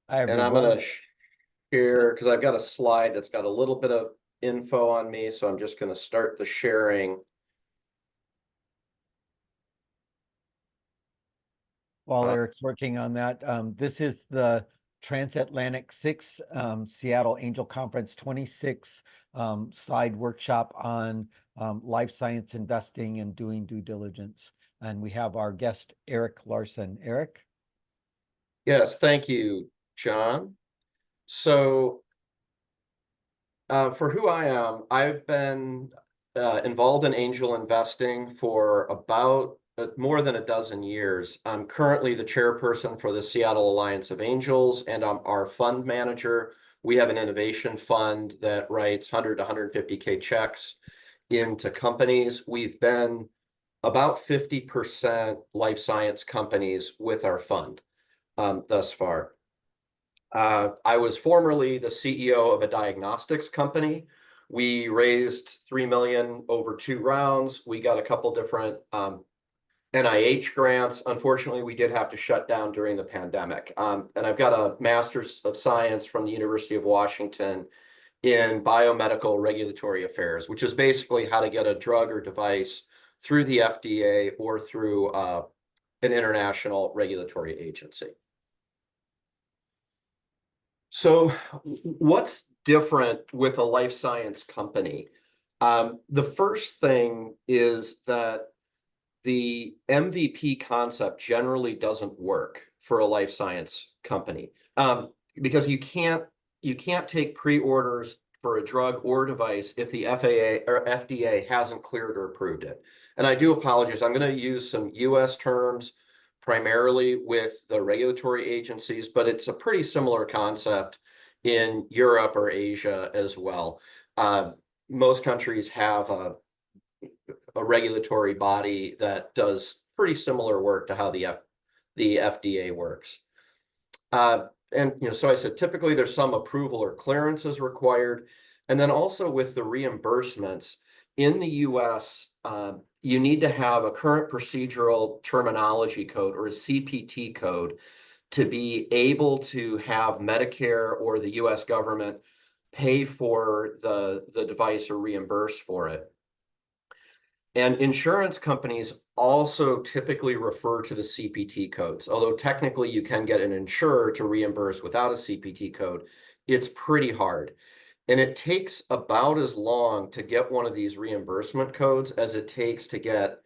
Hi, And I'm going everyone. to share because I've got a slide that's got a little bit of info on me. So I'm just going to start the sharing. While Uh, Eric's working on that, this is the Transatlantic 6 Seattle Angel Conference 26 side workshop on life science investing and doing due diligence. And we have our guest, Eric Larsen. Eric? yes, thank you, John. So for who I am, I've been involved in angel investing for about more than a dozen years. I'm currently the chairperson for the Seattle Alliance of Angels, and I'm our fund manager. We have an innovation fund that writes 100 to 150K checks into companies. We've been about 50% life science companies with our fund thus far. I was formerly the CEO of a diagnostics company. We raised 3 million over 2 rounds. We got a couple different NIH grants. Unfortunately, we did have to shut down during the pandemic. And I've got a master's of science from the University of Washington in biomedical regulatory affairs, which is basically how to get a drug or device through the FDA or through an international regulatory agency. So what's different with a life science company? The first thing is that the MVP concept generally doesn't work for a life science company because you can't take pre-orders for a drug or device if the FAA or FDA hasn't cleared or approved it. And I do apologize. I'm going to use some US terms primarily with the regulatory agencies, but it's a pretty similar concept in Europe or Asia as well. Most countries have a regulatory body that does pretty similar work to how the FDA works. And so I said, typically there's some approval or clearances required. And then also with the reimbursements in the US, you need to have a current procedural terminology code or a CPT code to be able to have Medicare or the US government pay for the device or reimburse for it. And insurance companies also typically refer to the CPT codes. Although technically you can get an insurer to reimburse without a CPT code, it's pretty hard. And it takes about as long to get one of these reimbursement codes as it takes to get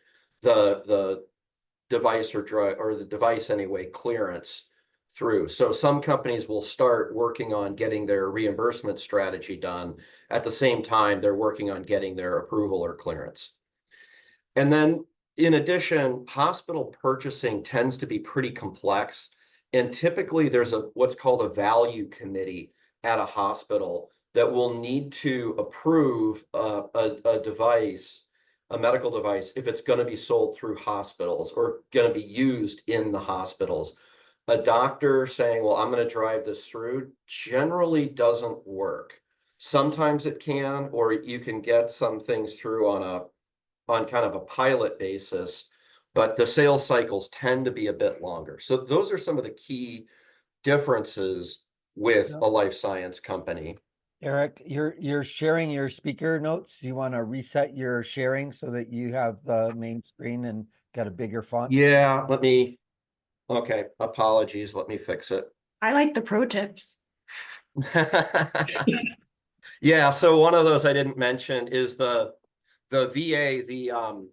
the device or drug or the device anyway clearance through. So some companies will start working on getting their reimbursement strategy done at the same time they're working on getting their approval or clearance. And then in addition, hospital purchasing tends to be pretty complex. And typically there's what's called a value committee at a hospital that will need to approve a device, a medical device, if it's going to be sold through hospitals or going to be used in the hospitals. A doctor saying, well, I'm going to drive this through generally doesn't work. Sometimes it can, or you can get some things through on kind of a pilot basis, but the sales cycles tend to be a bit longer. So those are some of the key differences with Yep. a life science company. Eric, you're sharing your speaker notes. You want to reset your sharing so that you have the main screen and got a bigger font? Yeah, okay, apologies, let me fix it. I like the pro tips. Yeah, so one of those I didn't mention is the VA, the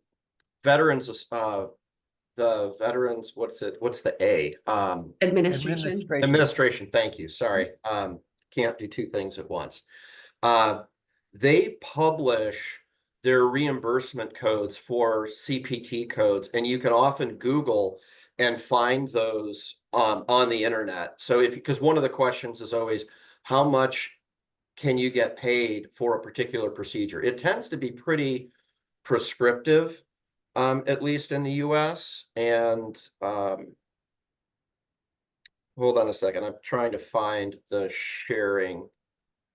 veterans, what's the A? Administration. Administration, thank you, sorry. Can't do two things at once. Uh, they publish their reimbursement codes for CPT codes, and you can often Google and find those on the internet. So because one of the questions is always, how much can you get paid for a particular procedure? It tends to be pretty prescriptive, at least in the US. And hold on a second, I'm trying to find the sharing.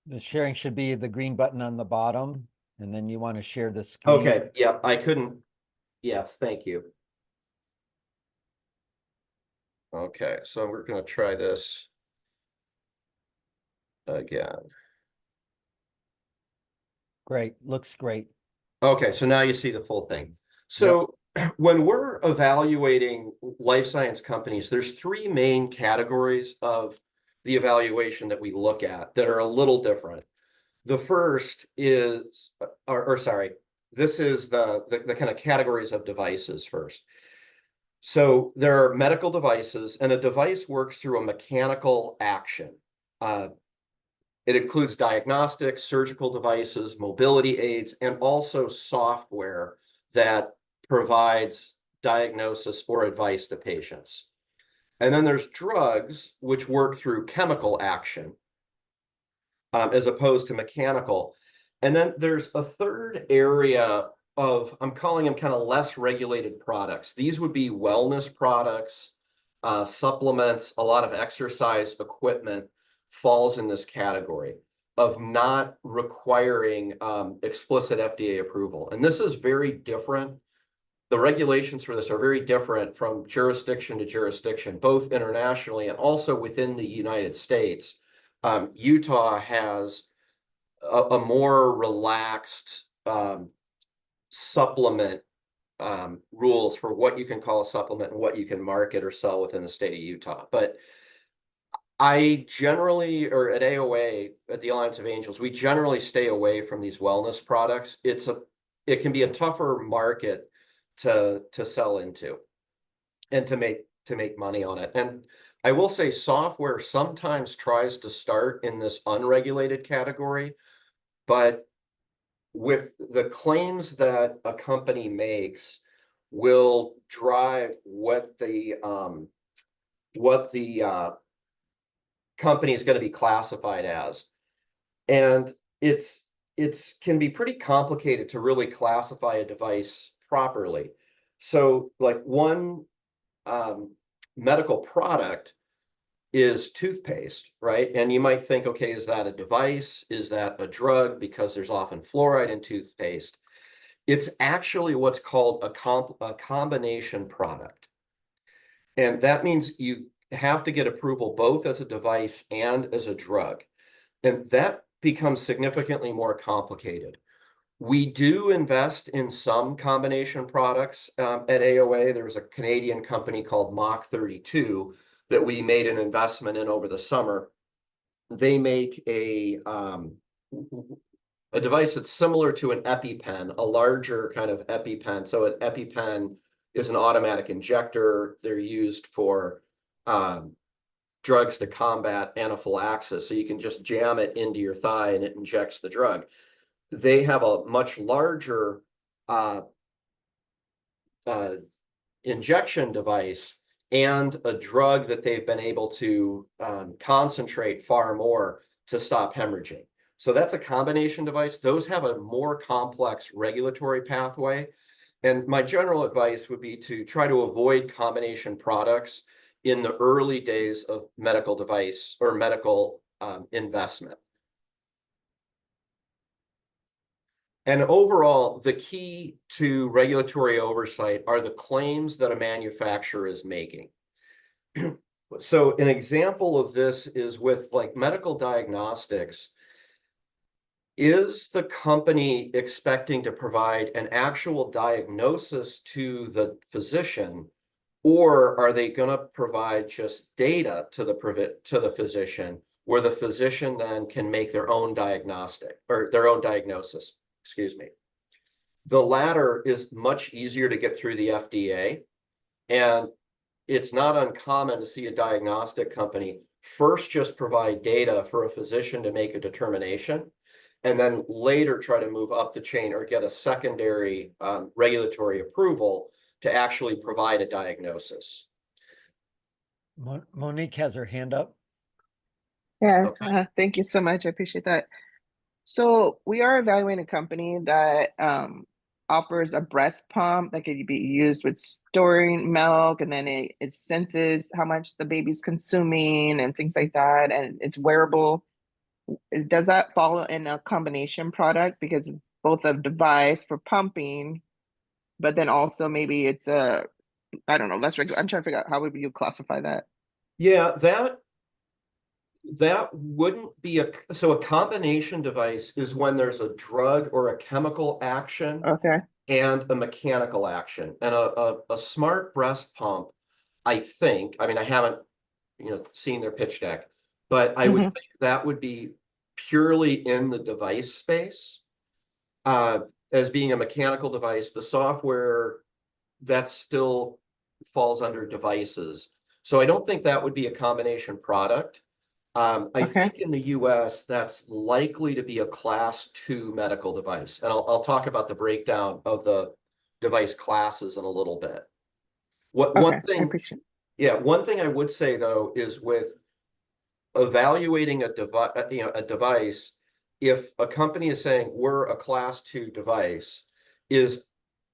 The sharing should be the green button on the bottom, and then you want to share the screen. Okay, yeah, I couldn't. Yes, thank you. Okay, so we're going to try this. again. Great, looks great. Okay, so now you see the full thing. So when we're evaluating life science companies, there's three main categories of the evaluation that we look at that are a little different. The first is, or sorry, this is the kind of categories of devices first. So there are medical devices, and a device works through a mechanical action. It includes diagnostics, surgical devices, mobility aids, and also software that provides diagnosis or advice to patients. And then there's drugs, which work through chemical action, as opposed to mechanical. And then there's a third area of, I'm calling them kind of less regulated products. These would be wellness products, supplements, a lot of exercise equipment falls in this category of not requiring explicit FDA approval. And this is very different. The regulations for this are very different from jurisdiction to jurisdiction, both internationally and also within the United States. Utah has a more relaxed supplement rules for what you can call a supplement and what you can market or sell within the state of Utah. But I generally, or at AOA, at the Alliance of Angels, we generally stay away from these wellness products. It can be a tougher market to sell into and to make money on it. And I will say software sometimes tries to start in this unregulated category, but with the claims that a company makes will drive what the company is going to be classified as. And it's can be pretty complicated to really classify a device properly. So like one medical product is toothpaste, right? And you might think, okay, is that a device? Is that a drug? Because there's often fluoride in toothpaste. It's actually what's called a combination product. And that means you have to get approval both as a device and as a drug. And that becomes significantly more complicated. We do invest in some combination products at AOA. There was a Canadian company called Mach 32 that we made an investment in over the summer. They make a device that's similar to an EpiPen, a larger kind of EpiPen. So an EpiPen is an automatic injector. They're used for drugs to combat anaphylaxis. So you can just jam it into your thigh and it injects the drug. They have a much larger injection device and a drug that they've been able to concentrate far more to stop hemorrhaging. So that's a combination device. Those have a more complex regulatory pathway. And my general advice would be to try to avoid combination products in the early days of medical device or medical investment. And overall, the key to regulatory oversight are the claims that a manufacturer is making. So an example of this is with like medical diagnostics. Is the company expecting to provide an actual diagnosis to the physician, or are they going to provide just data to the physician, where the physician then can make their own diagnostic or their own diagnosis? Excuse me. The latter is much easier to get through the FDA, and it's not uncommon to see a diagnostic company first just provide data for a physician to make a determination, and then later try to move up the chain or get a secondary regulatory approval to actually provide a diagnosis. Monique has her hand up. Yes, Okay. thank you so much. I appreciate that. So we are evaluating a company that offers a breast pump that can be used with storing milk, and then it senses how much the baby's consuming and things like that, and it's wearable. Does that fall in a combination product because it's both a device for pumping, but then also maybe it's a, I don't know, less regular. I'm trying to figure out how would you classify that? Yeah, That wouldn't be so a combination device is when there's a drug or a chemical action Okay. and a mechanical action. And a smart breast pump, I think, I mean, I haven't, seen their pitch deck, but I would Mhm. think that would be purely in the device space. As being a mechanical device, the software that still falls under devices. So I don't think that would be a combination product. I Okay. think in the US, that's likely to be a class 2 medical device. And I'll talk about the breakdown of the device classes in a little bit. One Okay. I thing, appreciate it. yeah, one thing I would say though is with evaluating a device, if a company is saying we're a class 2 device, is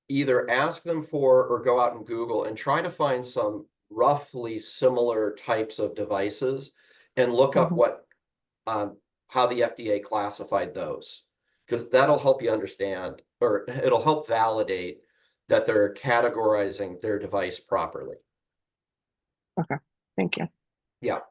either ask them for or go out and Google and try to find some roughly similar types of devices and look up Mhm. how the FDA classified those, because that'll help you understand, or it'll help validate that they're categorizing their device properly. Okay. Thank you. Yeah.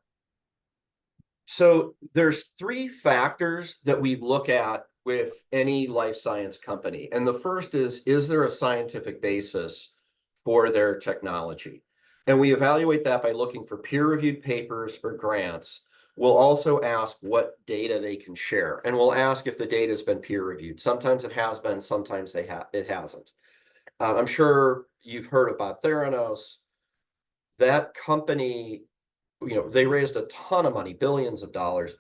So there's 3 factors that we look at with any life science company. And the first is there a scientific basis for their technology? And we evaluate that by looking for peer-reviewed papers or grants. We'll also ask what data they can share. And we'll ask if the data has been peer-reviewed. Sometimes it has been, sometimes it hasn't. I'm sure you've heard about Theranos. That company, they raised a ton of money, billions of dollars.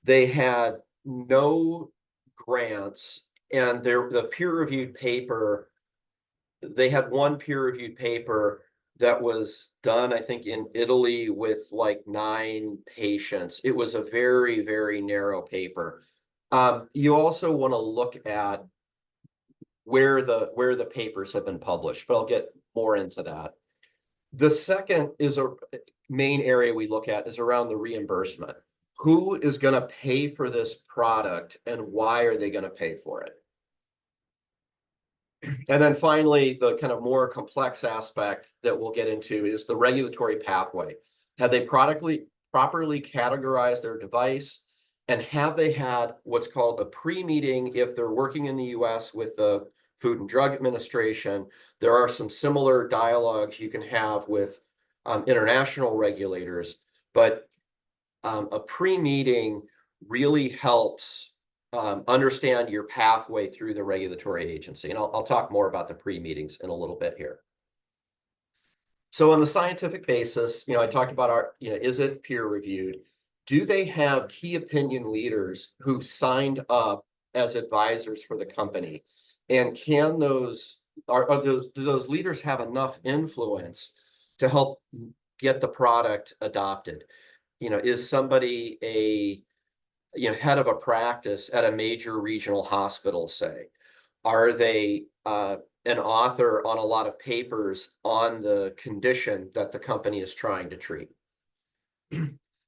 They had no grants, and the peer-reviewed paper, they had one peer-reviewed paper that was done, I think, in Italy with like 9 patients. It was a very, very narrow paper. You also want to look at where the papers have been published, but I'll get more into that. The second is a main area we look at is around the reimbursement. Who is going to pay for this product and why are they going to pay for it? And then finally, the kind of more complex aspect that we'll get into is the regulatory pathway. Have they properly categorized their device? And have they had what's called a pre-meeting if they're working in the US with the Food and Drug Administration? There are some similar dialogues you can have with international regulators, but a pre-meeting really helps understand your pathway through the regulatory agency. And I'll talk more about the pre-meetings in a little bit here. So on the scientific basis, I talked about is it peer reviewed? Do they have key opinion leaders who signed up as advisors for the company? And can do those leaders have enough influence to help get the product adopted? Is somebody a head of a practice at a major regional hospital, say? Are they an author on a lot of papers on the condition that the company is trying to treat?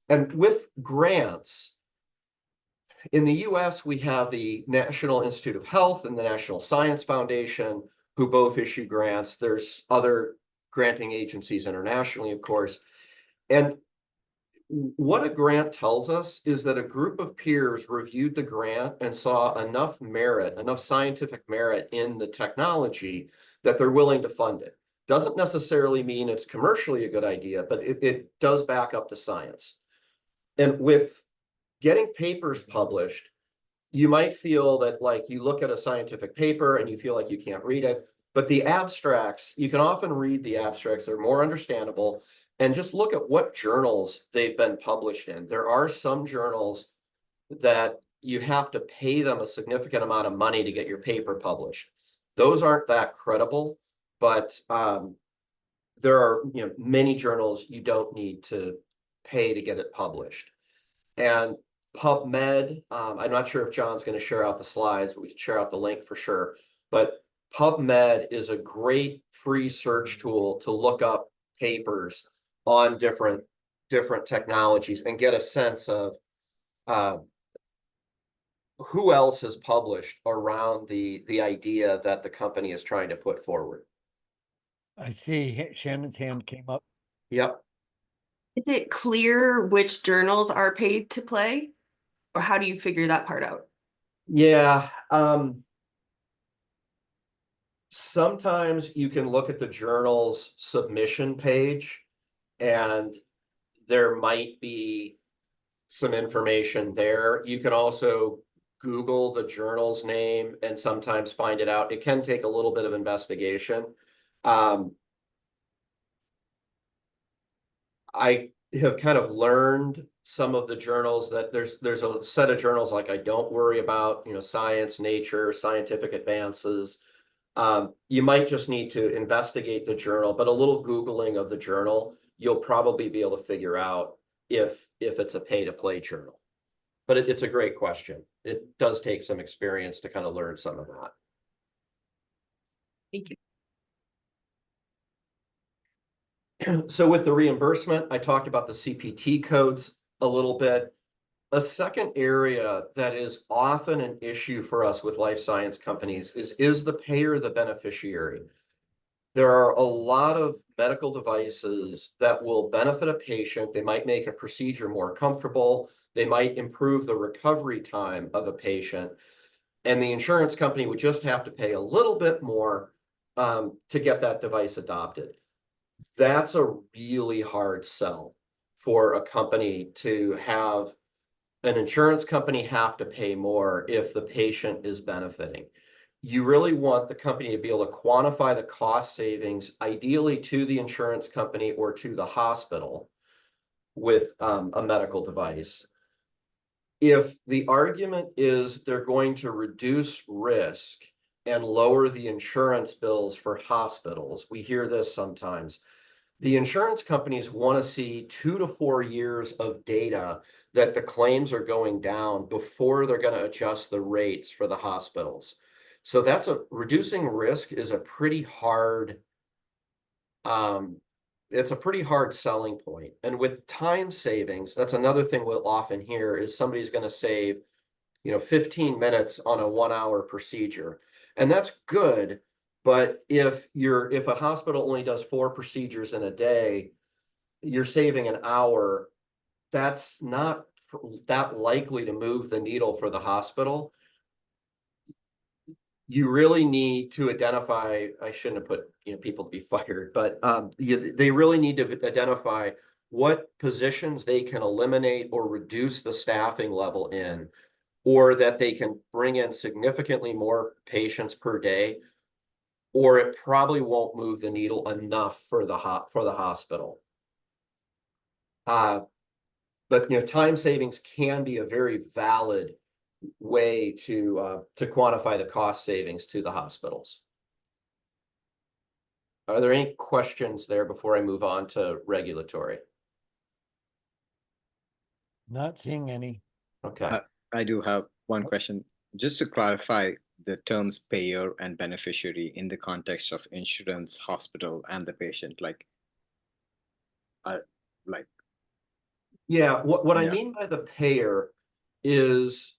And with grants, in the US, we have the National Institute of Health and the National Science Foundation, who both issue grants. There's other granting agencies internationally, of course. And what a grant tells us is that a group of peers reviewed the grant and saw enough scientific merit in the technology that they're willing to fund it. Doesn't necessarily mean it's commercially a good idea, but it does back up the science. And with getting papers published, you might feel that like you look at a scientific paper and you feel like you can't read it, but the abstracts, you can often read the abstracts, they're more understandable. And just look at what journals they've been published in. There are some journals that you have to pay them a significant amount of money to get your paper published. Those aren't that credible, but there are many journals you don't need to pay to get it published. And PubMed, I'm not sure if John's going to share out the slides, but we can share out the link for sure. But PubMed is a great free search tool to look up papers on different technologies and get a sense of who else has published around the idea that the company is trying to put forward. I see Shannon's hand came up. Yep. Is it clear which journals are paid to play? Or how do you figure that part out? Yeah, sometimes you can look at the journal's submission page and there might be some information there. You can also Google the journal's name and sometimes find it out. It can take a little bit of investigation. I have kind of learned some of the journals that there's a set of journals like I don't worry about, you know, Science, Nature, Scientific Advances. You might just need to investigate the journal, but a little Googling of the journal, you'll probably be able to figure out if it's a pay-to-play journal. But it's a great question. It does take some experience to kind of learn some of that. Thank you. So with the reimbursement, I talked about the CPT codes a little bit. A second area that is often an issue for us with life science companies is the payer the beneficiary? There are a lot of medical devices that will benefit a patient. They might make a procedure more comfortable. They might improve the recovery time of a patient. And the insurance company would just have to pay a little bit more to get that device adopted. That's a really hard sell for a company to have an insurance company have to pay more if the patient is benefiting. You really want the company to be able to quantify the cost savings, ideally to the insurance company or to the hospital with a medical device. If the argument is they're going to reduce risk and lower the insurance bills for hospitals, we hear this sometimes. The insurance companies want to see 2 to 4 years of data that the claims are going down before they're going to adjust the rates for the hospitals. So that's reducing risk is a pretty hard, it's a pretty hard selling point. And with time savings, that's another thing we'll often hear is somebody's going to save, 15 minutes on a 1-hour procedure. And that's good. But if a hospital only does 4 procedures in a day, you're saving an hour. That's not that likely to move the needle for the hospital. You really need to identify, I shouldn't have put, people to be fired, but they really need to identify what positions they can eliminate or reduce the staffing level in, or that they can bring in significantly more patients per day, or it probably won't move the needle enough for the hospital. But time savings can be a very valid way to quantify the cost savings to the hospitals. Are there any questions there before I move on to regulatory? Not seeing any. Okay. I do have one question. Just to clarify the terms payer and beneficiary in the context of insurance, hospital, and the patient, Yeah, what I mean by the payer is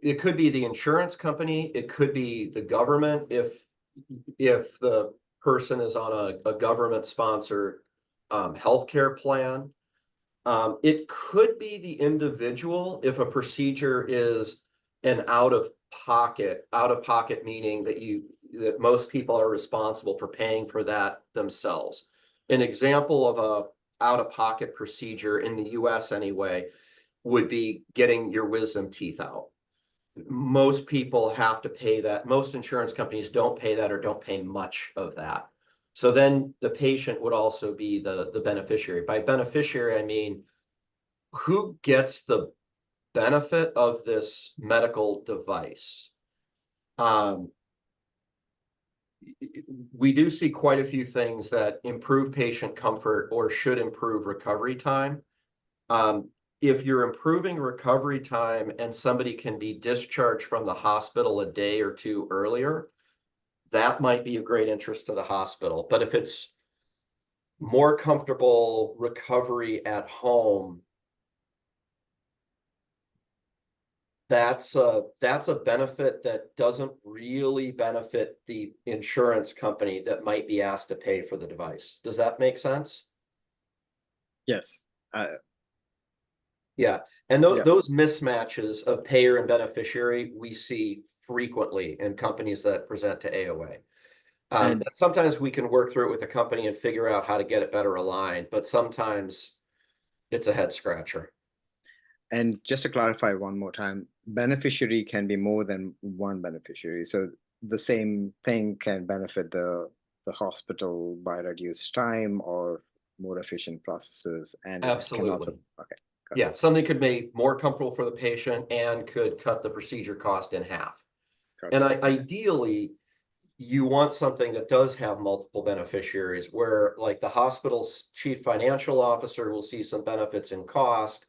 it could be the insurance company, it could be the government if the person is on a government-sponsored healthcare plan. It could be the individual if a procedure is an out-of-pocket meaning that most people are responsible for paying for that themselves. An example of a out-of-pocket procedure in the US anyway would be getting your wisdom teeth out. Most people have to pay that. Most insurance companies don't pay that or don't pay much of that. So then the patient would also be the beneficiary. By beneficiary, I mean, who gets the benefit of this medical device? We do see quite a few things that improve patient comfort or should improve recovery time. If you're improving recovery time and somebody can be discharged from the hospital a day or 2 earlier, that might be of great interest to the hospital. But if it's more comfortable recovery at home, that's a benefit that doesn't really benefit the insurance company that might be asked to pay for the device. Does that make sense? yes. Yeah, and those Yeah. those mismatches of payer and beneficiary we see frequently in companies that present to AOA. And- Sometimes we can work through it with a company and figure out how to get it better aligned, but sometimes it's a head scratcher. And just to clarify one more time, beneficiary can be more than one beneficiary. So the same thing can benefit the hospital by reduced time or more efficient processes, and it can also, Absolutely. okay. got it. Yeah, something could make more comfortable for the patient and could cut the procedure cost in half. Got And it. ideally, you want something that does have multiple beneficiaries where like the hospital's chief financial officer will see some benefits in cost,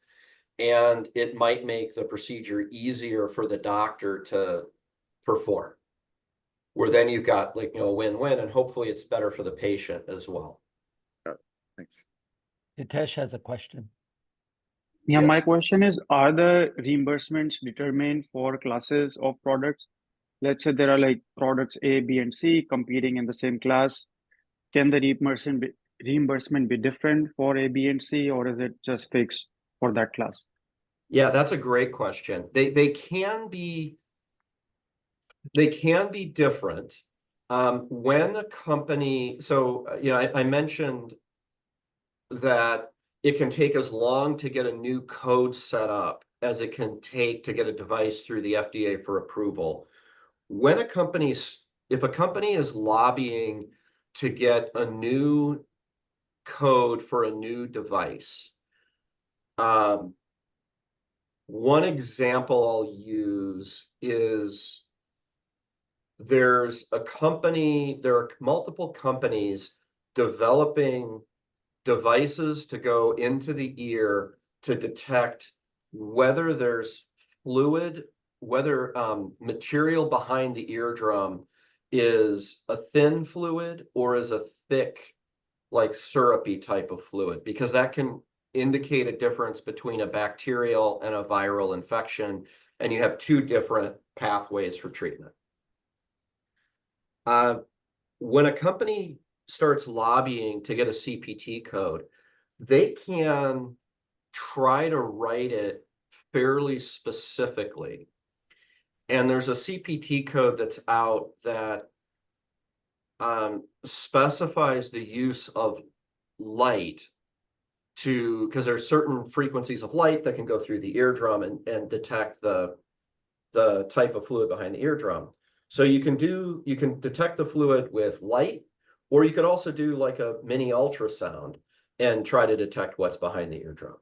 and it might make the procedure easier for the doctor to perform. Where then you've got like, a win-win, and hopefully it's better for the patient as well. Thanks. Hitesh has a question. Yeah, Yes. my question is, are the reimbursements determined for classes of products? Let's say there are like products A, B, and C competing in the same class. Can the reimbursement be different for A, B, and C, or is it just fixed for that class? Yeah, that's a great question. They can be different. When a company, so I mentioned that it can take as long to get a new code set up as it can take to get a device through the FDA for approval. When if a company is lobbying to get a new code for a new device, one example I'll use is there are multiple companies developing devices to go into the ear to detect whether there's fluid, whether material behind the eardrum is a thin fluid or is a thick, like syrupy type of fluid, because that can indicate a difference between a bacterial and a viral infection, and you have two different pathways for treatment. When a company starts lobbying to get a CPT code, they can try to write it fairly specifically. And there's a CPT code that's out that specifies the use of light because there's certain frequencies of light that can go through the eardrum and detect the type of fluid behind the eardrum. So you can detect the fluid with light, or you could also do like a mini ultrasound and try to detect what's behind the eardrum.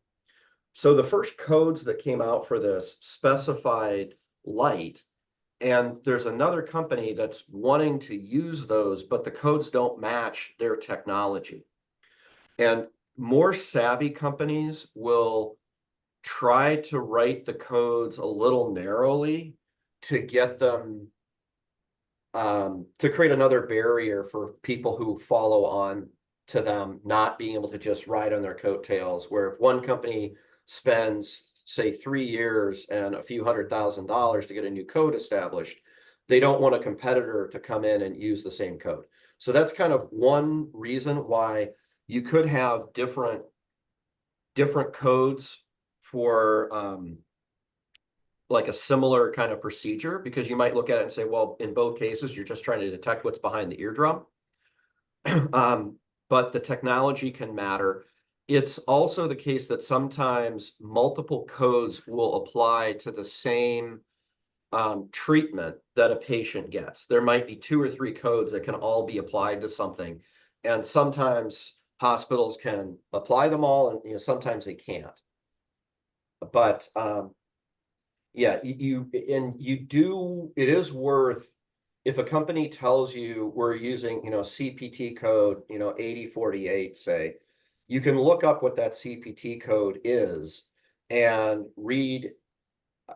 So the first codes that came out for this specified light, and there's another company that's wanting to use those, but the codes don't match their technology. And more savvy companies will try to write the codes a little narrowly to get them to create another barrier for people who follow on to them not being able to just ride on their coattails, where if one company spends, say, 3 years and a few $100,000 to get a new code established, they don't want a competitor to come in and use the same code. So that's kind of one reason why you could have different codes for like a similar kind of procedure, because you might look at it and say, well, in both cases, you're just trying to detect what's behind the eardrum. But the technology can matter. It's also the case that sometimes multiple codes will apply to the same treatment that a patient gets. There might be 2 or 3 codes that can all be applied to something. And sometimes hospitals can apply them all, and sometimes they can't. But yeah, it is worth, if a company tells you we're using, CPT code, 8048, say, you can look up what that CPT code is and read,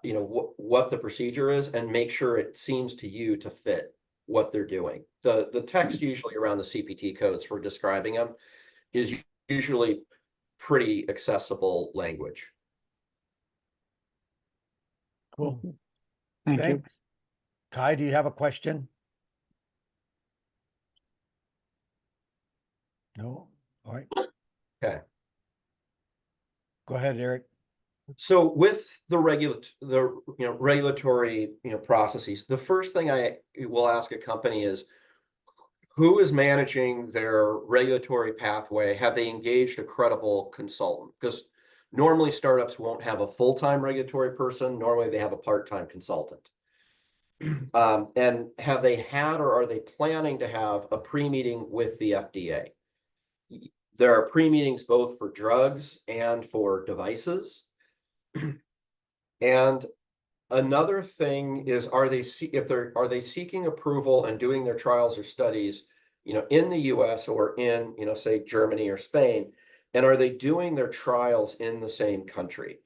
what the procedure is, and make sure it seems to you to fit what they're doing. The text usually around the CPT codes for describing them is usually pretty accessible language. Cool. Thank you. Thanks. Kai, do you have a question? No? All right. Okay. Go ahead, Eric. So with the regulatory processes, the first thing I will ask a company is, who is managing their regulatory pathway? Have they engaged a credible consultant? Because normally startups won't have a full-time regulatory person. Normally they have a part-time consultant. And have they had, or are they planning to have, a pre-meeting with the FDA? There are pre-meetings both for drugs and for devices. And another thing is, are they seeking approval and doing their trials or studies, in the US or in, say Germany or Spain, and are they doing their trials in the same country?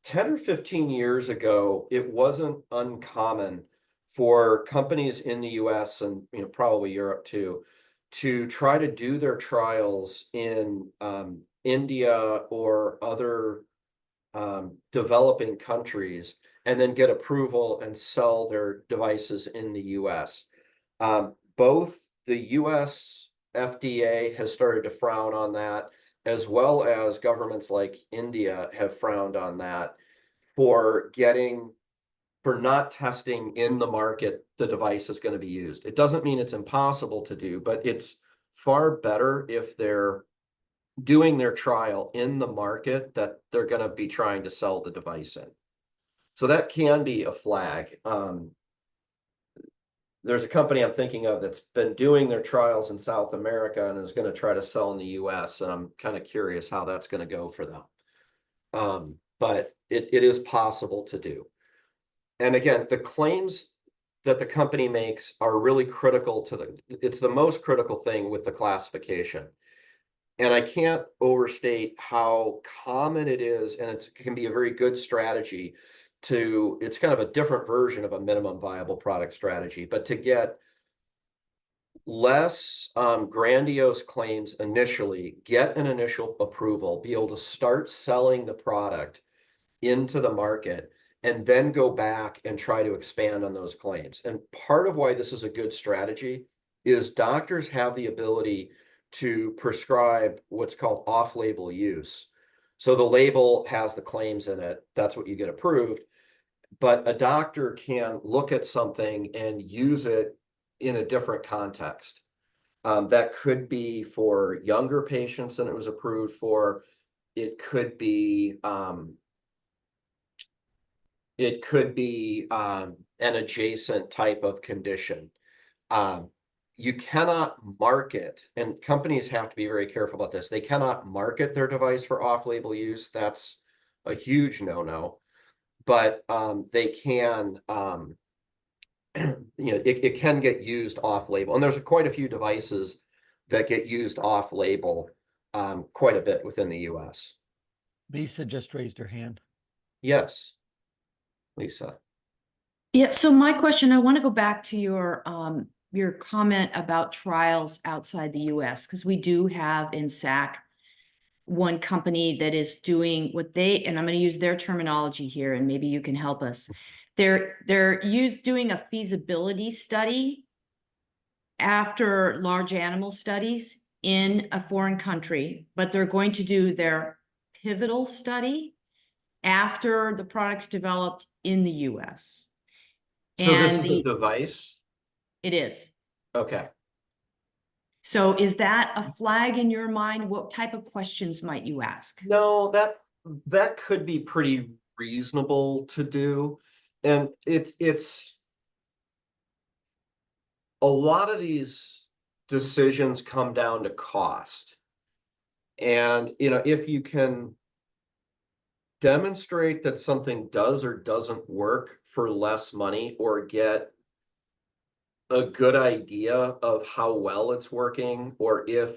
10 or 15 years ago, it wasn't uncommon for companies in the US and probably Europe too, to try to do their trials in India or other developing countries, and then get approval and sell their devices in the US. Both the US FDA has started to frown on that, as well as governments like India have frowned on that for not testing in the market the device is going to be used. It doesn't mean it's impossible to do, but it's far better if they're doing their trial in the market that they're going to be trying to sell the device in. So that can be a flag. There's a company I'm thinking of that's been doing their trials in South America and is going to try to sell in the US, and I'm kind of curious how that's going to go for them. But it is possible to do. And again, the claims that the company makes are really critical it's the most critical thing with the classification. And I can't overstate how common it is, and it can be a very good strategy it's kind of a different version of a minimum viable product strategy, but to get less grandiose claims initially, get an initial approval, be able to start selling the product into the market, and then go back and try to expand on those claims. And part of why this is a good strategy is doctors have the ability to prescribe what's called off-label use. So the label has the claims in it, that's what you get approved. But a doctor can look at something and use it in a different context. That could be for younger patients than it was approved for. It could be an adjacent type of condition. You cannot market, and companies have to be very careful about this. They cannot market their device for off-label use. That's a huge no-no. But they can, it can get used off-label. And there's quite a few devices that get used off-label quite a bit within the US. Lisa just raised her hand. Yes, Lisa. Yeah, so my question, I want to go back to your comment about trials outside the US, because we do have in SAC one company that is doing what and I'm going to use their terminology here, and maybe you can help us. They're doing a feasibility study after large animal studies in a foreign country, but they're going to do their pivotal study after the product's developed in the US. So this is a device? It is. Okay. So is that a flag in your mind? What type of questions might you ask? No, that could be pretty reasonable to do. And it's a lot of these decisions come down to cost. And if you can demonstrate that something does or doesn't work for less money, or get a good idea of how well it's working, or if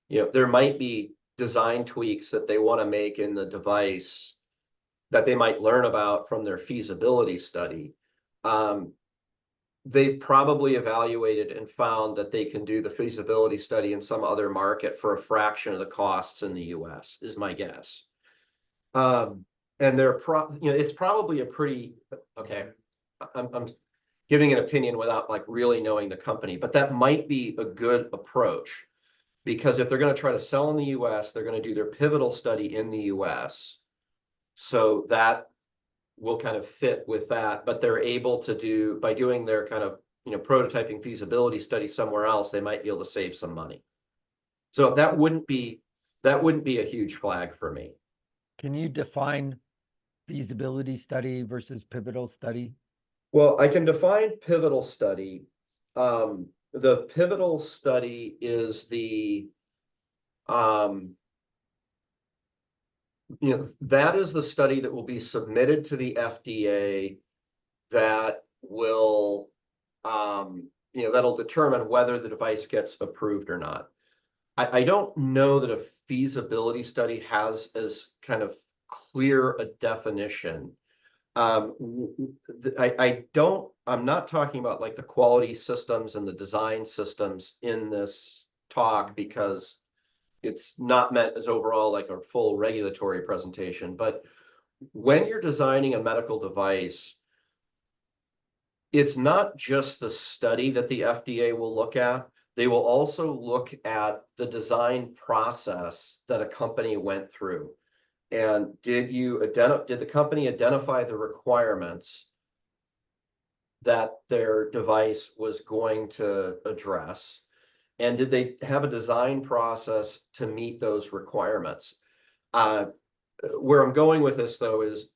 there might be design tweaks that they want to make in the device that they might learn about from their feasibility study. They've probably evaluated and found that they can do the feasibility study in some other market for a fraction of the costs in the US, is my guess. And it's probably a pretty, okay, I'm giving an opinion without really knowing the company, but that might be a good approach. Because if they're going to try to sell in the US, they're going to do their pivotal study in the US. So that will kind of fit with that, but they're able to do, by doing their kind of, prototyping feasibility study somewhere else, they might be able to save some money. So that wouldn't be a huge flag for me. Can you define feasibility study versus pivotal study? Well, I can define pivotal study. The pivotal study is that is the study that will be submitted to the FDA that will, that'll determine whether the device gets approved or not. I don't know that a feasibility study has as kind of clear a definition. I'm not talking about like the quality systems and the design systems in this talk, because it's not meant as overall like a full regulatory presentation. But when you're designing a medical device, it's not just the study that the FDA will look at. They will also look at the design process that a company went through. And did the company identify the requirements that their device was going to address? And did they have a design process to meet those requirements? Where I'm going with this, though, is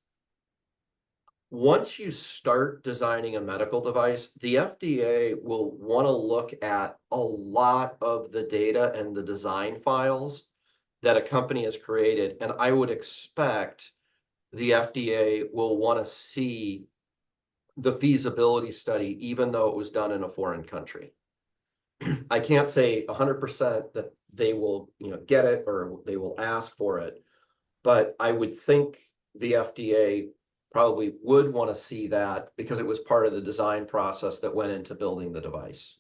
once you start designing a medical device, the FDA will want to look at a lot of the data and the design files that a company has created. And I would expect the FDA will want to see the feasibility study, even though it was done in a foreign country. I can't say 100% that they will, get it or they will ask for it, but I would think the FDA probably would want to see that because it was part of the design process that went into building the device.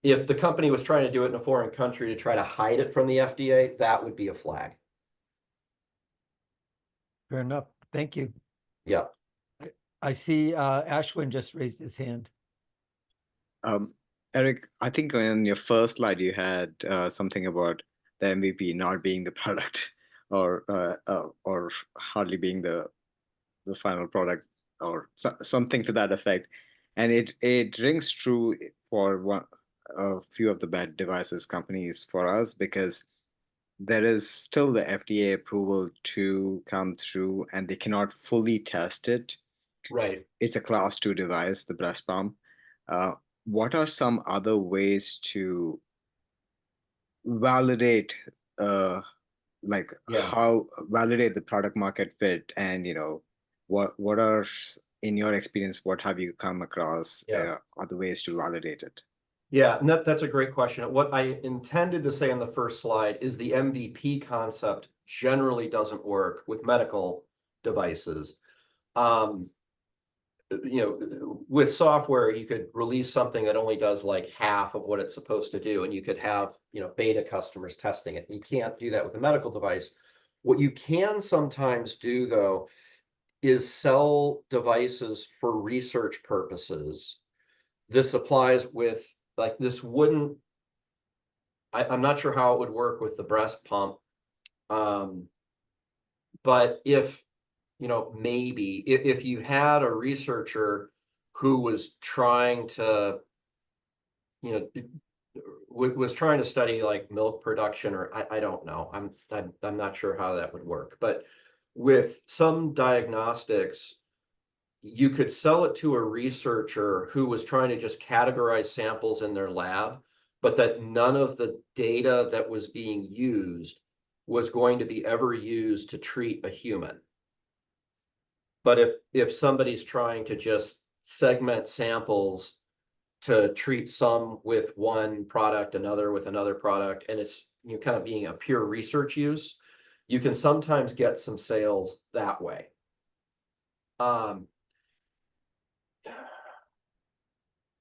If the company was trying to do it in a foreign country to try to hide it from the FDA, that would be a flag. Fair enough. Thank you. Yeah. I see Ashwin just raised his hand. Eric, I think on your first slide you had something about the MVP not being the product, or hardly being the final product, or something to that effect, and it rings true for a few of the bad devices companies for us, because there is still the FDA approval to come through, and they cannot fully test it. Right. It's a class 2 device, the breast pump. What are some other ways to validate, how validate the product market fit, and what are, in your experience, what have you come across other ways to validate it? Yeah, and that's a great question. What I intended to say on the first slide is the MVP concept generally doesn't work with medical devices. With software, you could release something that only does like half of what it's supposed to do, and you could have, beta customers testing it. You can't do that with a medical device. What you can sometimes do, though, is sell devices for research purposes. This applies with, like, this wouldn't, I'm not sure how it would work with the breast pump. But if, maybe if you had a researcher who was trying to, was trying to study like milk production, or I don't know, I'm not sure how that would work. But with some diagnostics, you could sell it to a researcher who was trying to just categorize samples in their lab, but that none of the data that was being used was going to be ever used to treat a human. But if somebody's trying to just segment samples to treat some with one product, another with another product, and it's kind of being a pure research use, you can sometimes get some sales that way.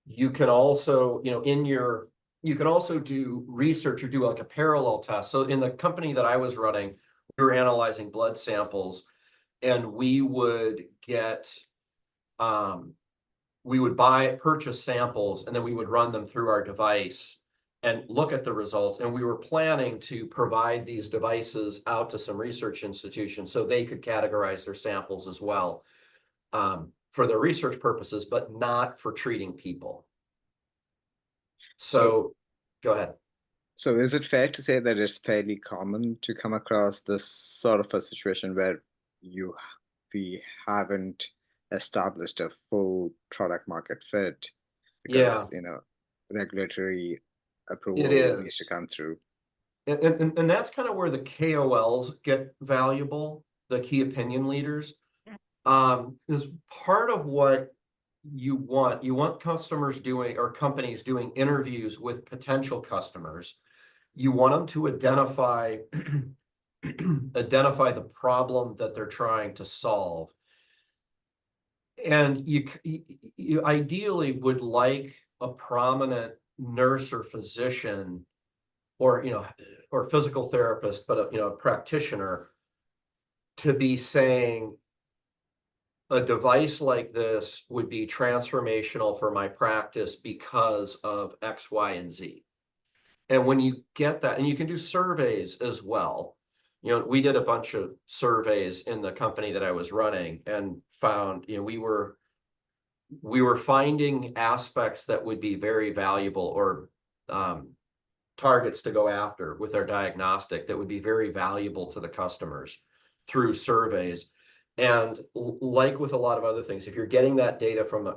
You can also, you can also do research or do like a parallel test. So in the company that I was running, we were analyzing blood samples, and we would get, we would purchase samples, and then we would run them through our device and look at the results. And we were planning to provide these devices out to some research institutions so they could categorize their samples as well, for their research purposes, but not for treating people. So go ahead. So is it fair to say that it's fairly common to come across this sort of a situation where we haven't established a full product market fit because, regulatory approval needs to come through? And that's kind of where the KOLs get valuable, the key opinion leaders, is part of what you want customers doing, or companies doing interviews with potential customers. You want them to identify the problem that they're trying to solve. And you ideally would like a prominent nurse or physician, or or physical therapist, but a practitioner, to be saying, a device like this would be transformational for my practice because of X, Y, and Z. And when you get that, and you can do surveys as well. We did a bunch of surveys in the company that I was running, and found, we were finding aspects that would be very valuable, or targets to go after with our diagnostic that would be very valuable to the customers through surveys. And like with a lot of other things, if you're getting that data from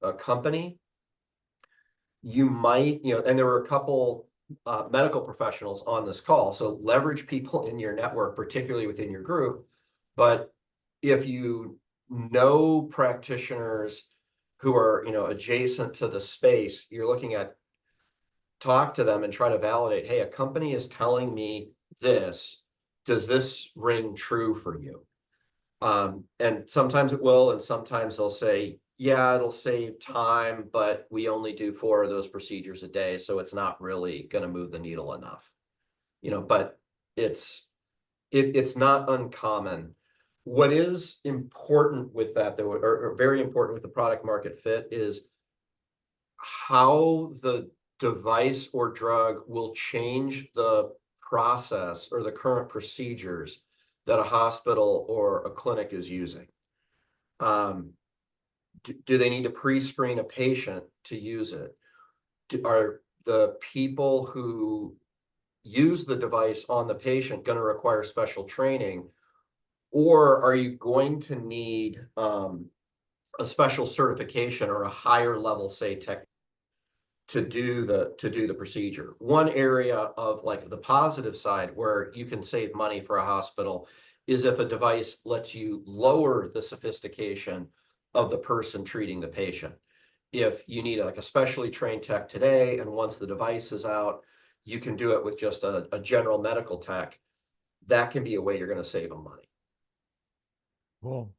a company, you might, and there were a couple medical professionals on this call, so leverage people in your network, particularly within your group. But if you know practitioners who are, adjacent to the space you're looking at, talk to them and try to validate, hey, a company is telling me this. Does this ring true for you? And sometimes it will, and sometimes they'll say, yeah, it'll save time, but we only do 4 of those procedures a day, so it's not really going to move the needle enough. But it's not uncommon. What is important with that, though, or very important with the product market fit, is how the device or drug will change the process or the current procedures that a hospital or a clinic is using. Do they need to pre-screen a patient to use it? Are the people who use the device on the patient going to require special training? Or are you going to need a special certification or a higher level, say, tech to do the procedure? One area of, like, the positive side where you can save money for a hospital is if a device lets you lower the sophistication of the person treating the patient. If you need like a specially trained tech today, and once the device is out, you can do it with just a general medical tech, that can be a way you're going to save them money. Cool.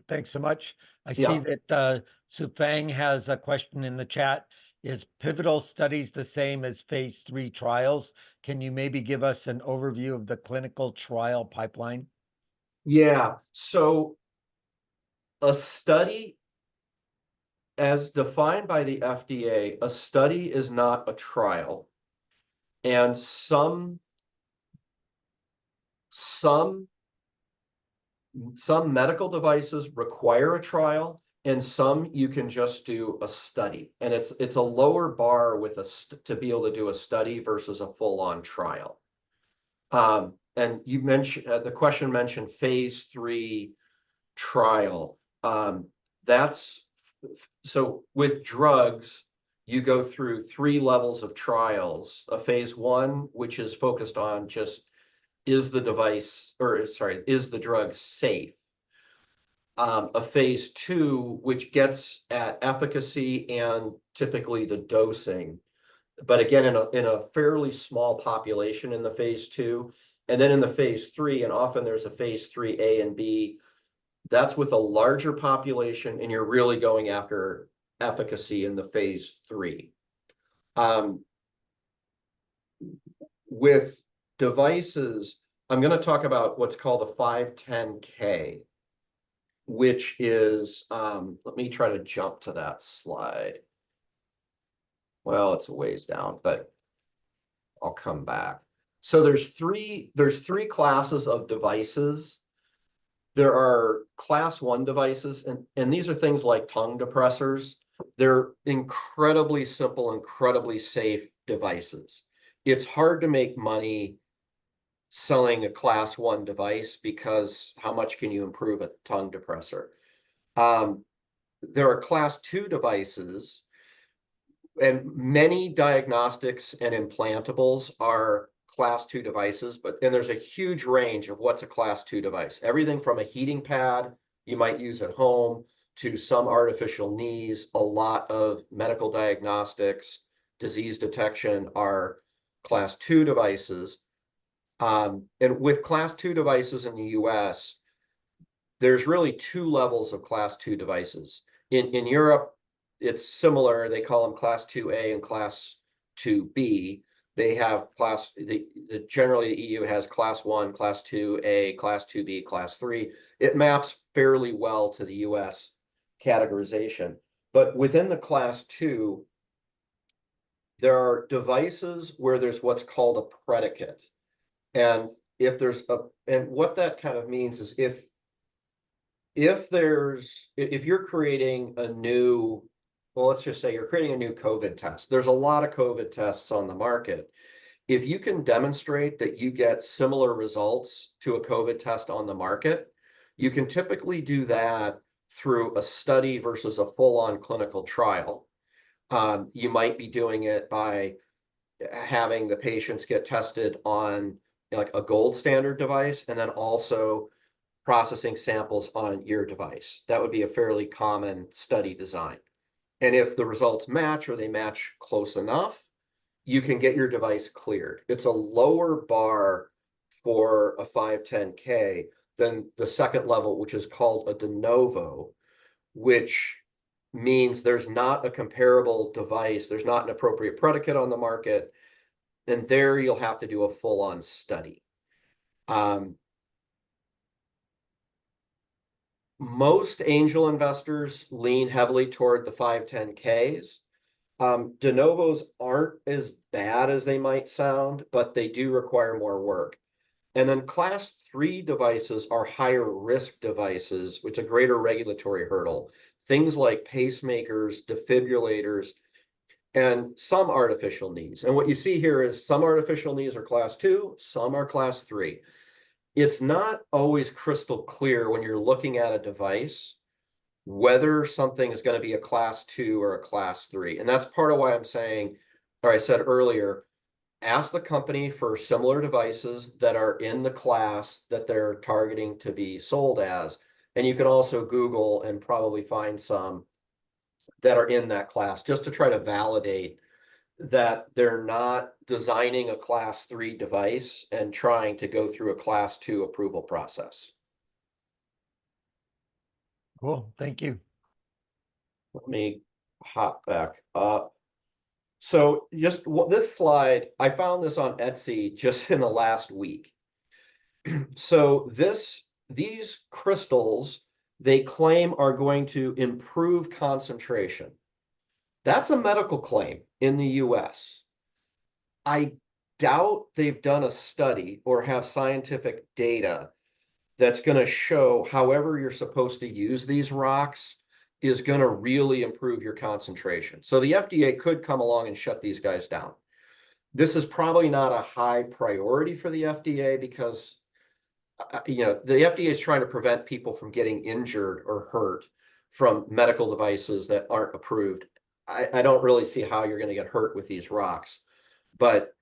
Thanks so much. I see Yeah. that Sufang has a question in the chat. Is pivotal studies the same as phase 3 trials? Can you maybe give us an overview of the clinical trial pipeline? Yeah. So a study, as defined by the FDA, a study is not a trial. And some medical devices require a trial, and some you can just do a study. And it's a lower bar with to be able to do a study versus a full-on trial. And you mentioned, the question mentioned phase 3 trial. So with drugs, you go through 3 levels of trials. A phase 1, which is focused on just, is the drug safe? A phase 2, which gets at efficacy and typically the dosing, but again, in a fairly small population in the phase 2. And then in the phase 3, and often there's a phase 3A and B, that's with a larger population, and you're really going after efficacy in the phase 3. With devices, I'm going to talk about what's called a 510K, which is, let me try to jump to that slide. Well, it's a ways down, but I'll come back. So there's three classes of devices. There are class 1 devices, and these are things like tongue depressors. They're incredibly simple, incredibly safe devices. It's hard to make money selling a class 1 device because how much can you improve a tongue depressor? There are class 2 devices, and many diagnostics and implantables are class 2 devices, but then there's a huge range of what's a class 2 device. Everything from a heating pad you might use at home to some artificial knees. A lot of medical diagnostics, disease detection are class 2 devices. And with class 2 devices in the US, there's really 2 levels of class 2 devices. In Europe, it's similar. They call them class 2A and class 2B. They have generally the EU has class 1, class 2A, class 2B, class 3. It maps fairly well to the US categorization. But within the class 2, there are devices where there's what's called a predicate. And and what that kind of means is if you're creating a new, well, let's just say you're creating a new COVID test. There's a lot of COVID tests on the market. If you can demonstrate that you get similar results to a COVID test on the market, you can typically do that through a study versus a full-on clinical trial. You might be doing it by having the patients get tested on like a gold standard device and then also processing samples on your device. That would be a fairly common study design. And if the results match or they match close enough, you can get your device cleared. It's a lower bar for a 510K than the second level, which is called a de novo, which means there's not a comparable device, there's not an appropriate predicate on the market, and there you'll have to do a full-on study. Most angel investors lean heavily toward the 510Ks. De novos aren't as bad as they might sound, but they do require more work. And then class 3 devices are higher risk devices, which is a greater regulatory hurdle. Things like pacemakers, defibrillators, and some artificial knees. And what you see here is some artificial knees are class 2, some are class 3. It's not always crystal clear when you're looking at a device whether something is going to be a class 2 or a class 3. And that's part of why I'm saying, or I said earlier, ask the company for similar devices that are in the class that they're targeting to be sold as. And you can also Google and probably find some that are in that class just to try to validate that they're not designing a class 3 device and trying to go through a class 2 approval process. Cool, thank you. Let me hop back up. So just this slide, I found this on Etsy just in the last week. So these crystals, they claim are going to improve concentration. That's a medical claim in the US. I doubt they've done a study or have scientific data that's going to show however you're supposed to use these rocks is going to really improve your concentration. So the FDA could come along and shut these guys down. This is probably not a high priority for the FDA because the FDA is trying to prevent people from getting injured or hurt from medical devices that aren't approved. I don't really see how you're going to get hurt with these rocks, but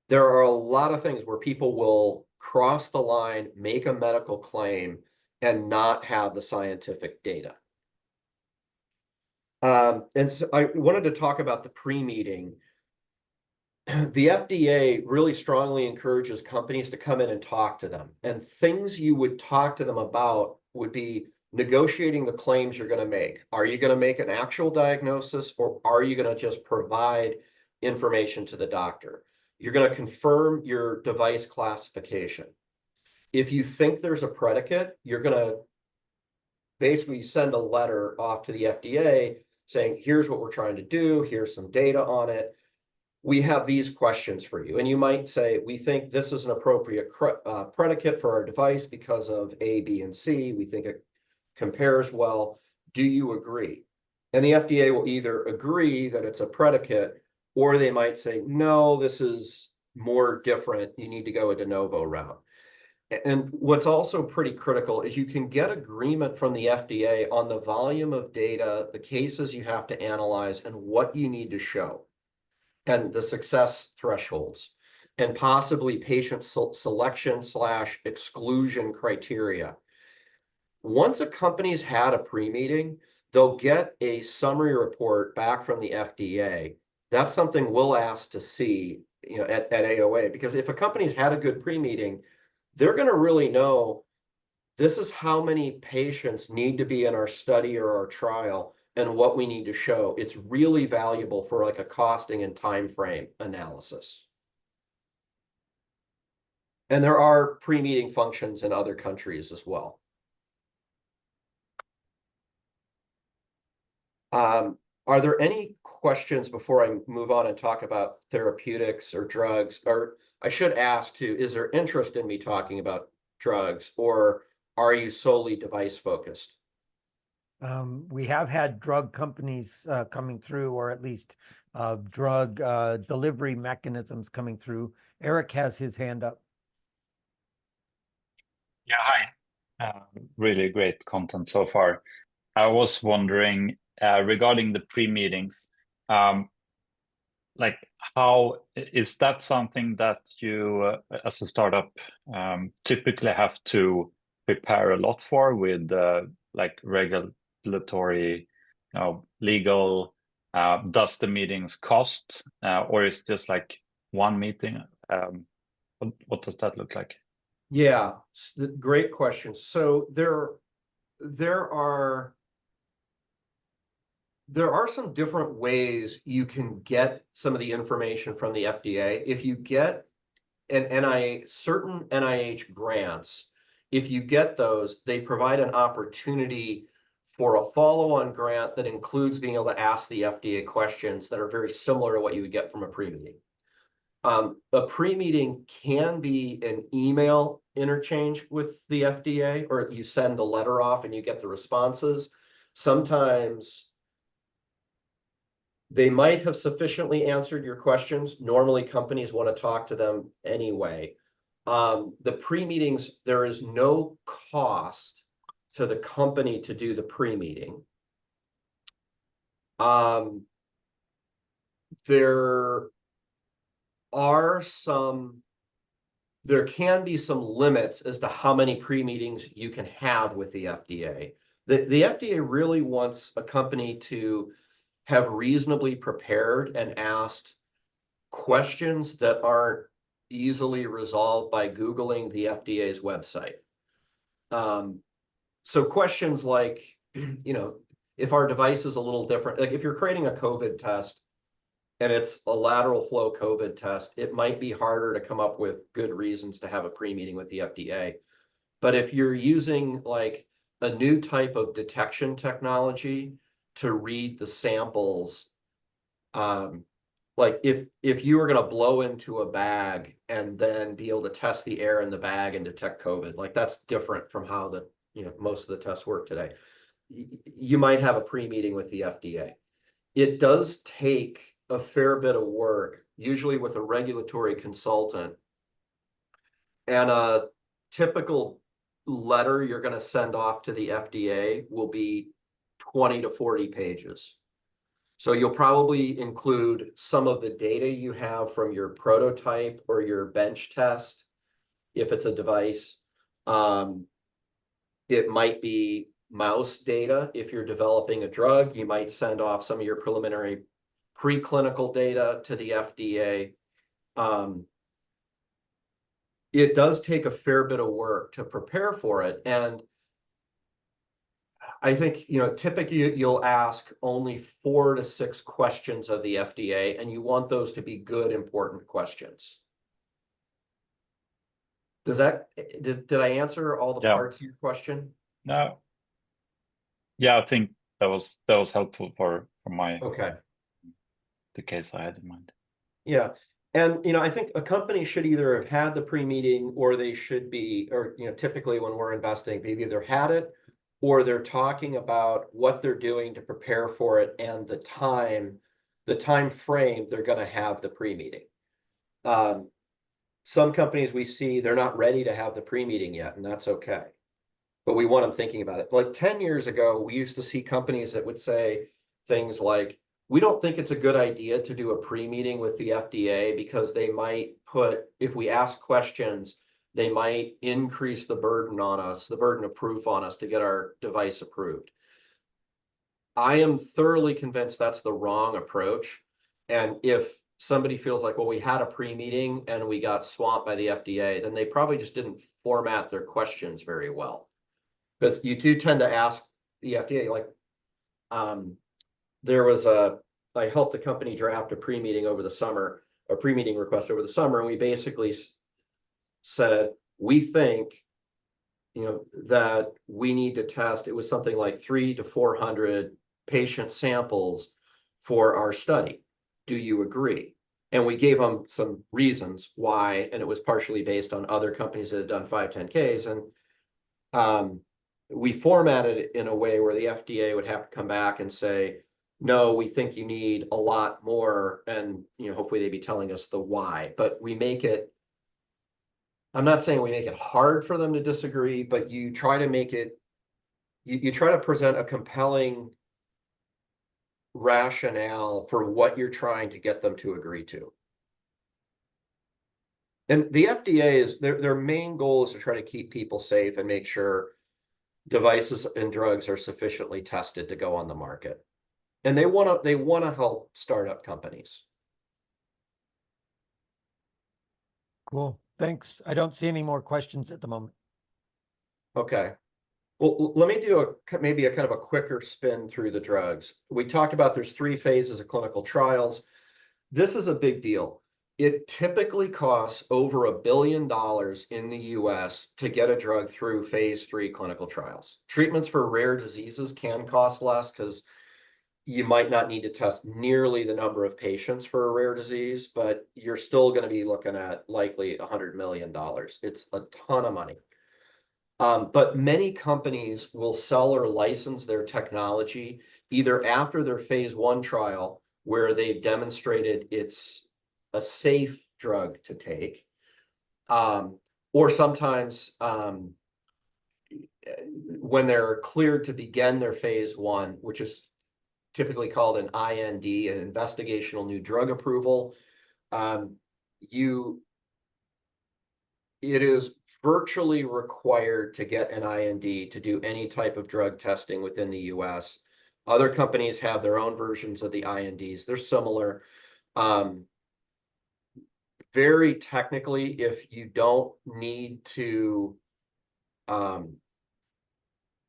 there are a lot of things where people will cross the line, make a medical claim, and not have the scientific data. And so I wanted to talk about the pre-meeting. The FDA really strongly encourages companies to come in and talk to them. And things you would talk to them about would be negotiating the claims you're going to make. Are you going to make an actual diagnosis, or are you going to just provide information to the doctor? You're going to confirm your device classification. If you think there's a predicate, you're going to basically send a letter off to the FDA saying, here's what we're trying to do, here's some data on it. we have these questions for you. And you might say, we think this is an appropriate predicate for our device because of A, B, and C. We think it compares well. Do you agree? And the FDA will either agree that it's a predicate, or they might say, no, this is more different. You need to go a de novo route. And what's also pretty critical is you can get agreement from the FDA on the volume of data, the cases you have to analyze, and what you need to show, and the success thresholds, and possibly patient selection / exclusion criteria. Once a company's had a pre-meeting, they'll get a summary report back from the FDA. That's something we'll ask to see, at AOA, because if a company's had a good pre-meeting, they're going to really know this is how many patients need to be in our study or our trial and what we need to show. It's really valuable for like a costing and time frame analysis. And there are pre-meeting functions in other countries as well. Are there any questions before I move on and talk about therapeutics or drugs? Or I should ask too, is there interest in me talking about drugs, or are you solely device focused? We have had drug companies coming through, or at least drug delivery mechanisms coming through. Eric has his hand up. Yeah, hi. Really great content so far. I was wondering regarding the pre-meetings, like how is that something that you as a startup typically have to prepare a lot for with like regulatory, legal, does the meetings cost or is it just like one meeting? What does that look like? Yeah, great question. So there are some different ways you can get some of the information from the FDA. If you get certain NIH grants, if you get those, they provide an opportunity for a follow-on grant that includes being able to ask the FDA questions that are very similar to what you would get from a pre-meeting. A pre-meeting can be an email interchange with the FDA, or you send a letter off and you get the responses. Sometimes they might have sufficiently answered your questions. Normally, companies want to talk to them anyway. The pre-meetings, there is no cost to the company to do the pre-meeting. There can be some limits as to how many pre-meetings you can have with the FDA. The FDA really wants a company to have reasonably prepared and asked questions that aren't easily resolved by Googling the FDA's website. So questions like, if our device is a little different, like if you're creating a COVID test and it's a lateral flow COVID test, it might be harder to come up with good reasons to have a pre-meeting with the FDA. But if you're using like a new type of detection technology to read the samples, like if you were going to blow into a bag and then be able to test the air in the bag and detect COVID, like that's different from how most of the tests work today. You might have a pre-meeting with the FDA. It does take a fair bit of work, usually with a regulatory consultant, and a typical letter you're going to send off to the FDA will be 20 to 40 pages. So you'll probably include some of the data you have from your prototype or your bench test, if it's a device. It might be mouse data. If you're developing a drug, you might send off some of your preliminary preclinical data to the FDA. It does take a fair bit of work to prepare for it. And I think, typically you'll ask only 4 to 6 questions of the FDA, and you want those to be good, important questions. Did I answer all the parts of your question? No. Yeah, I think that was helpful for my Okay. the case I had in mind. Yeah. And, I think a company should either have had the pre-meeting or they should be, or, typically when we're investing, they've either had it or they're talking about what they're doing to prepare for it and the time frame they're going to have the pre-meeting. Some companies we see, they're not ready to have the pre-meeting yet, and that's okay. But we want them thinking about it. Like 10 years ago, we used to see companies that would say things like, we don't think it's a good idea to do a pre-meeting with the FDA because they might if we ask questions, they might increase the burden on us, the burden of proof on us to get our device approved. I am thoroughly convinced that's the wrong approach. And if somebody feels like, well, we had a pre-meeting and we got swamped by the FDA, then they probably just didn't format their questions very well. Because you do tend to ask the FDA, like, I helped a company draft a pre-meeting over the summer, a pre-meeting request over the summer, and we basically said, we think, that we need to test, it was something like 300 to 400 patient samples for our study. Do you agree? And we gave them some reasons why, and it was partially based on other companies that had done 510Ks. And we formatted it in a way where the FDA would have to come back and say, no, we think you need a lot more. And, hopefully they'd be telling us the why, but we make it, I'm not saying we make it hard for them to disagree, but you try to make it, you try to present a compelling rationale for what you're trying to get them to agree to. And the FDA is, their main goal is to try to keep people safe and make sure devices and drugs are sufficiently tested to go on the market. And they want to help startup companies. Cool. Thanks. I don't see any more questions at the moment. Okay. Well, let me do maybe a kind of a quicker spin through the drugs. We talked about there's 3 phases of clinical trials. This is a big deal. It typically costs over $1 billion in the US to get a drug through phase 3 clinical trials. Treatments for rare diseases can cost less because you might not need to test nearly the number of patients for a rare disease, but you're still going to be looking at likely $100 million. It's a ton of money. But many companies will sell or license their technology either after their phase 1 trial, where they've demonstrated it's a safe drug to take, or sometimes when they're cleared to begin their phase 1, which is typically called an IND, an investigational new drug approval. It is virtually required to get an IND to do any type of drug testing within the US. Other companies have their own versions of the INDs. They're similar. Very technically, if you don't need to,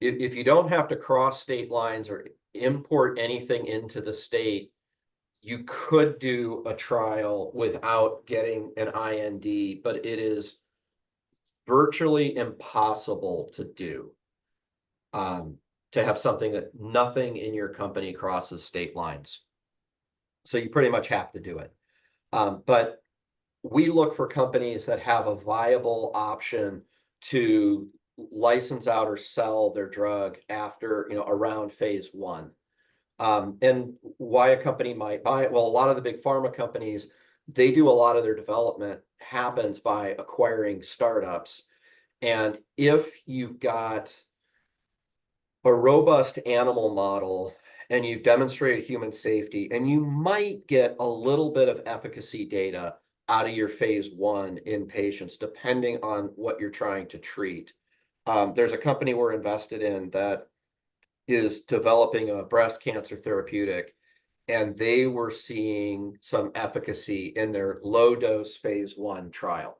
if you don't have to cross state lines or import anything into the state, you could do a trial without getting an IND, but it is virtually impossible to do, to have something that nothing in your company crosses state lines. So you pretty much have to do it. But we look for companies that have a viable option to license out or sell their drug after, around phase 1. And why a company might buy it? Well, a lot of the big pharma companies, they do a lot of their development happens by acquiring startups. And if you've got a robust animal model and you've demonstrated human safety, and you might get a little bit of efficacy data out of your phase 1 in patients, depending on what you're trying to treat. There's a company we're invested in that is developing a breast cancer therapeutic, and they were seeing some efficacy in their low dose phase 1 trial.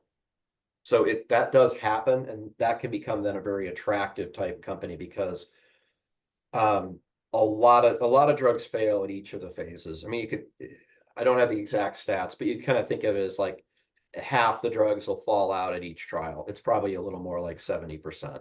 So that does happen, and that can become then a very attractive type company because a lot of drugs fail at each of the phases. I mean, I don't have the exact stats, but you kind of think of it as like half the drugs will fall out at each trial. It's probably a little more like 70%.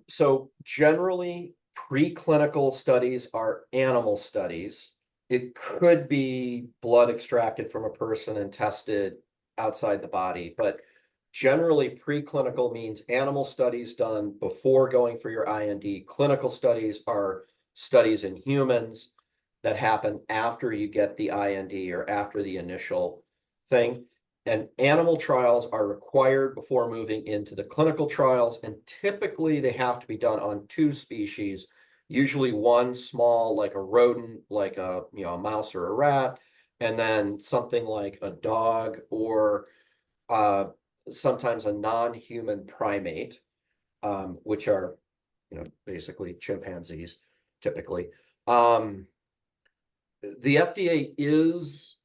So generally, preclinical studies are animal studies. it could be blood extracted from a person and tested outside the body, but generally preclinical means animal studies done before going for your IND. Clinical studies are studies in humans that happen after you get the IND or after the initial thing. And animal trials are required before moving into the clinical trials, and typically they have to be done on 2 species, usually one small, like a rodent, like a a mouse or a rat, and then something like a dog or sometimes a non-human primate, which are basically chimpanzees typically. The FDA is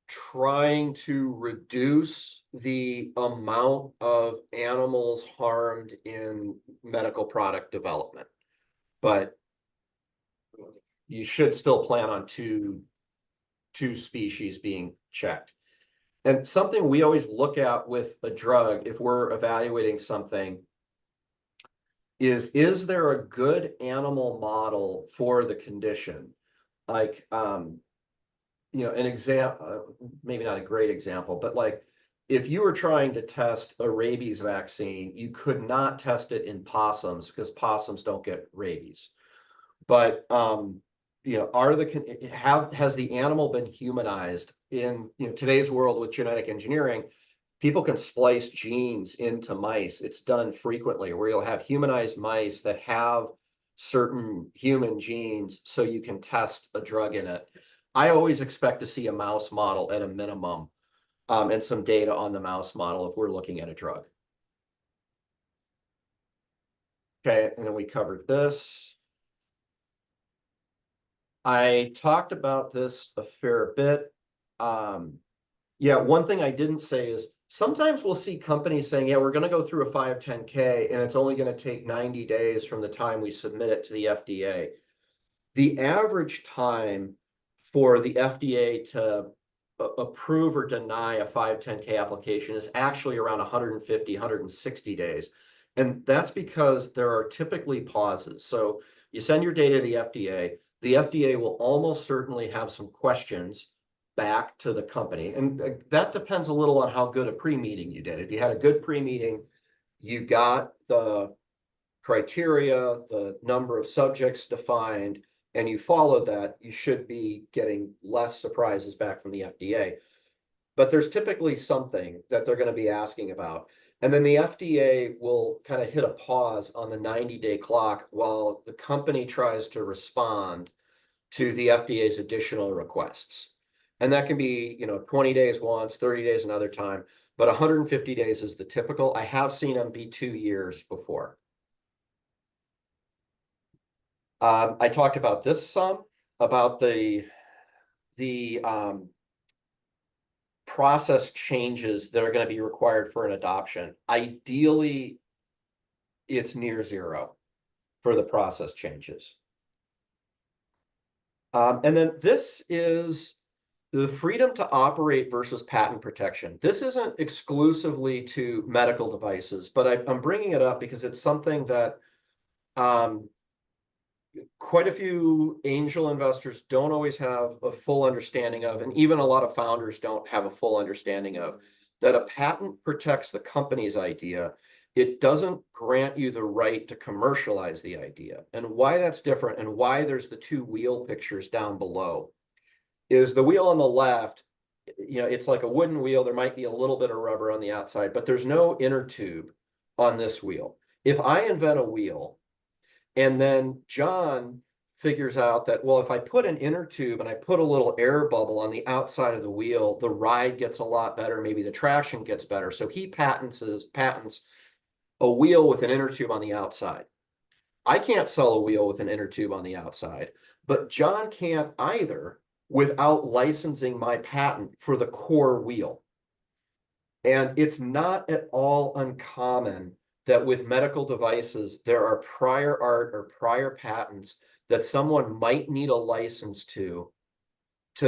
trying to reduce the amount of animals harmed in medical product development, but you should still plan on two species being checked. And something we always look at with a drug, if we're evaluating something, is there a good animal model for the condition? Like, an example, maybe not a great example, but like if you were trying to test a rabies vaccine, you could not test it in possums because possums don't get rabies. But has the animal been humanized in today's world with genetic engineering? People can splice genes into mice. It's done frequently where you'll have humanized mice that have certain human genes so you can test a drug in it. I always expect to see a mouse model at a minimum, and some data on the mouse model if we're looking at a drug. Okay, and then we covered this. I talked about this a fair bit. Yeah, one thing I didn't say is sometimes we'll see companies saying, yeah, we're going to go through a 510K and it's only going to take 90 days from the time we submit it to the FDA. The average time for the FDA to approve or deny a 510K application is actually around 150, 160 days. And that's because there are typically pauses. So you send your data to the FDA will almost certainly have some questions back to the company. And that depends a little on how good a pre-meeting you did. If you had a good pre-meeting, you got the criteria, the number of subjects defined, and you followed that, you should be getting less surprises back from the FDA. But there's typically something that they're going to be asking about. And then the FDA will kind of hit a pause on the 90-day clock while the company tries to respond to the FDA's additional requests. And that can be, 20 days once, 30 days another time, but 150 days is the typical. I have seen them be 2 years before. I talked about this some, about the process changes that are going to be required for an adoption. Ideally, it's near zero for the process changes. And then this is the freedom to operate versus patent protection. This isn't exclusively to medical devices, but I'm bringing it up because it's something that quite a few angel investors don't always have a full understanding of, and even a lot of founders don't have a full understanding of, that a patent protects the company's idea. It doesn't grant you the right to commercialize the idea. And why that's different and why there's the 2 wheel pictures down below is the wheel on the left, it's like a wooden wheel. There might be a little bit of rubber on the outside, but there's no inner tube on this wheel. If I invent a wheel, and then John figures out that, well, if I put an inner tube and I put a little air bubble on the outside of the wheel, the ride gets a lot better. Maybe the traction gets better. So he patents a wheel with an inner tube on the outside. I can't sell a wheel with an inner tube on the outside, but John can't either without licensing my patent for the core wheel. And it's not at all uncommon that with medical devices, there are prior art or prior patents that someone might need a license to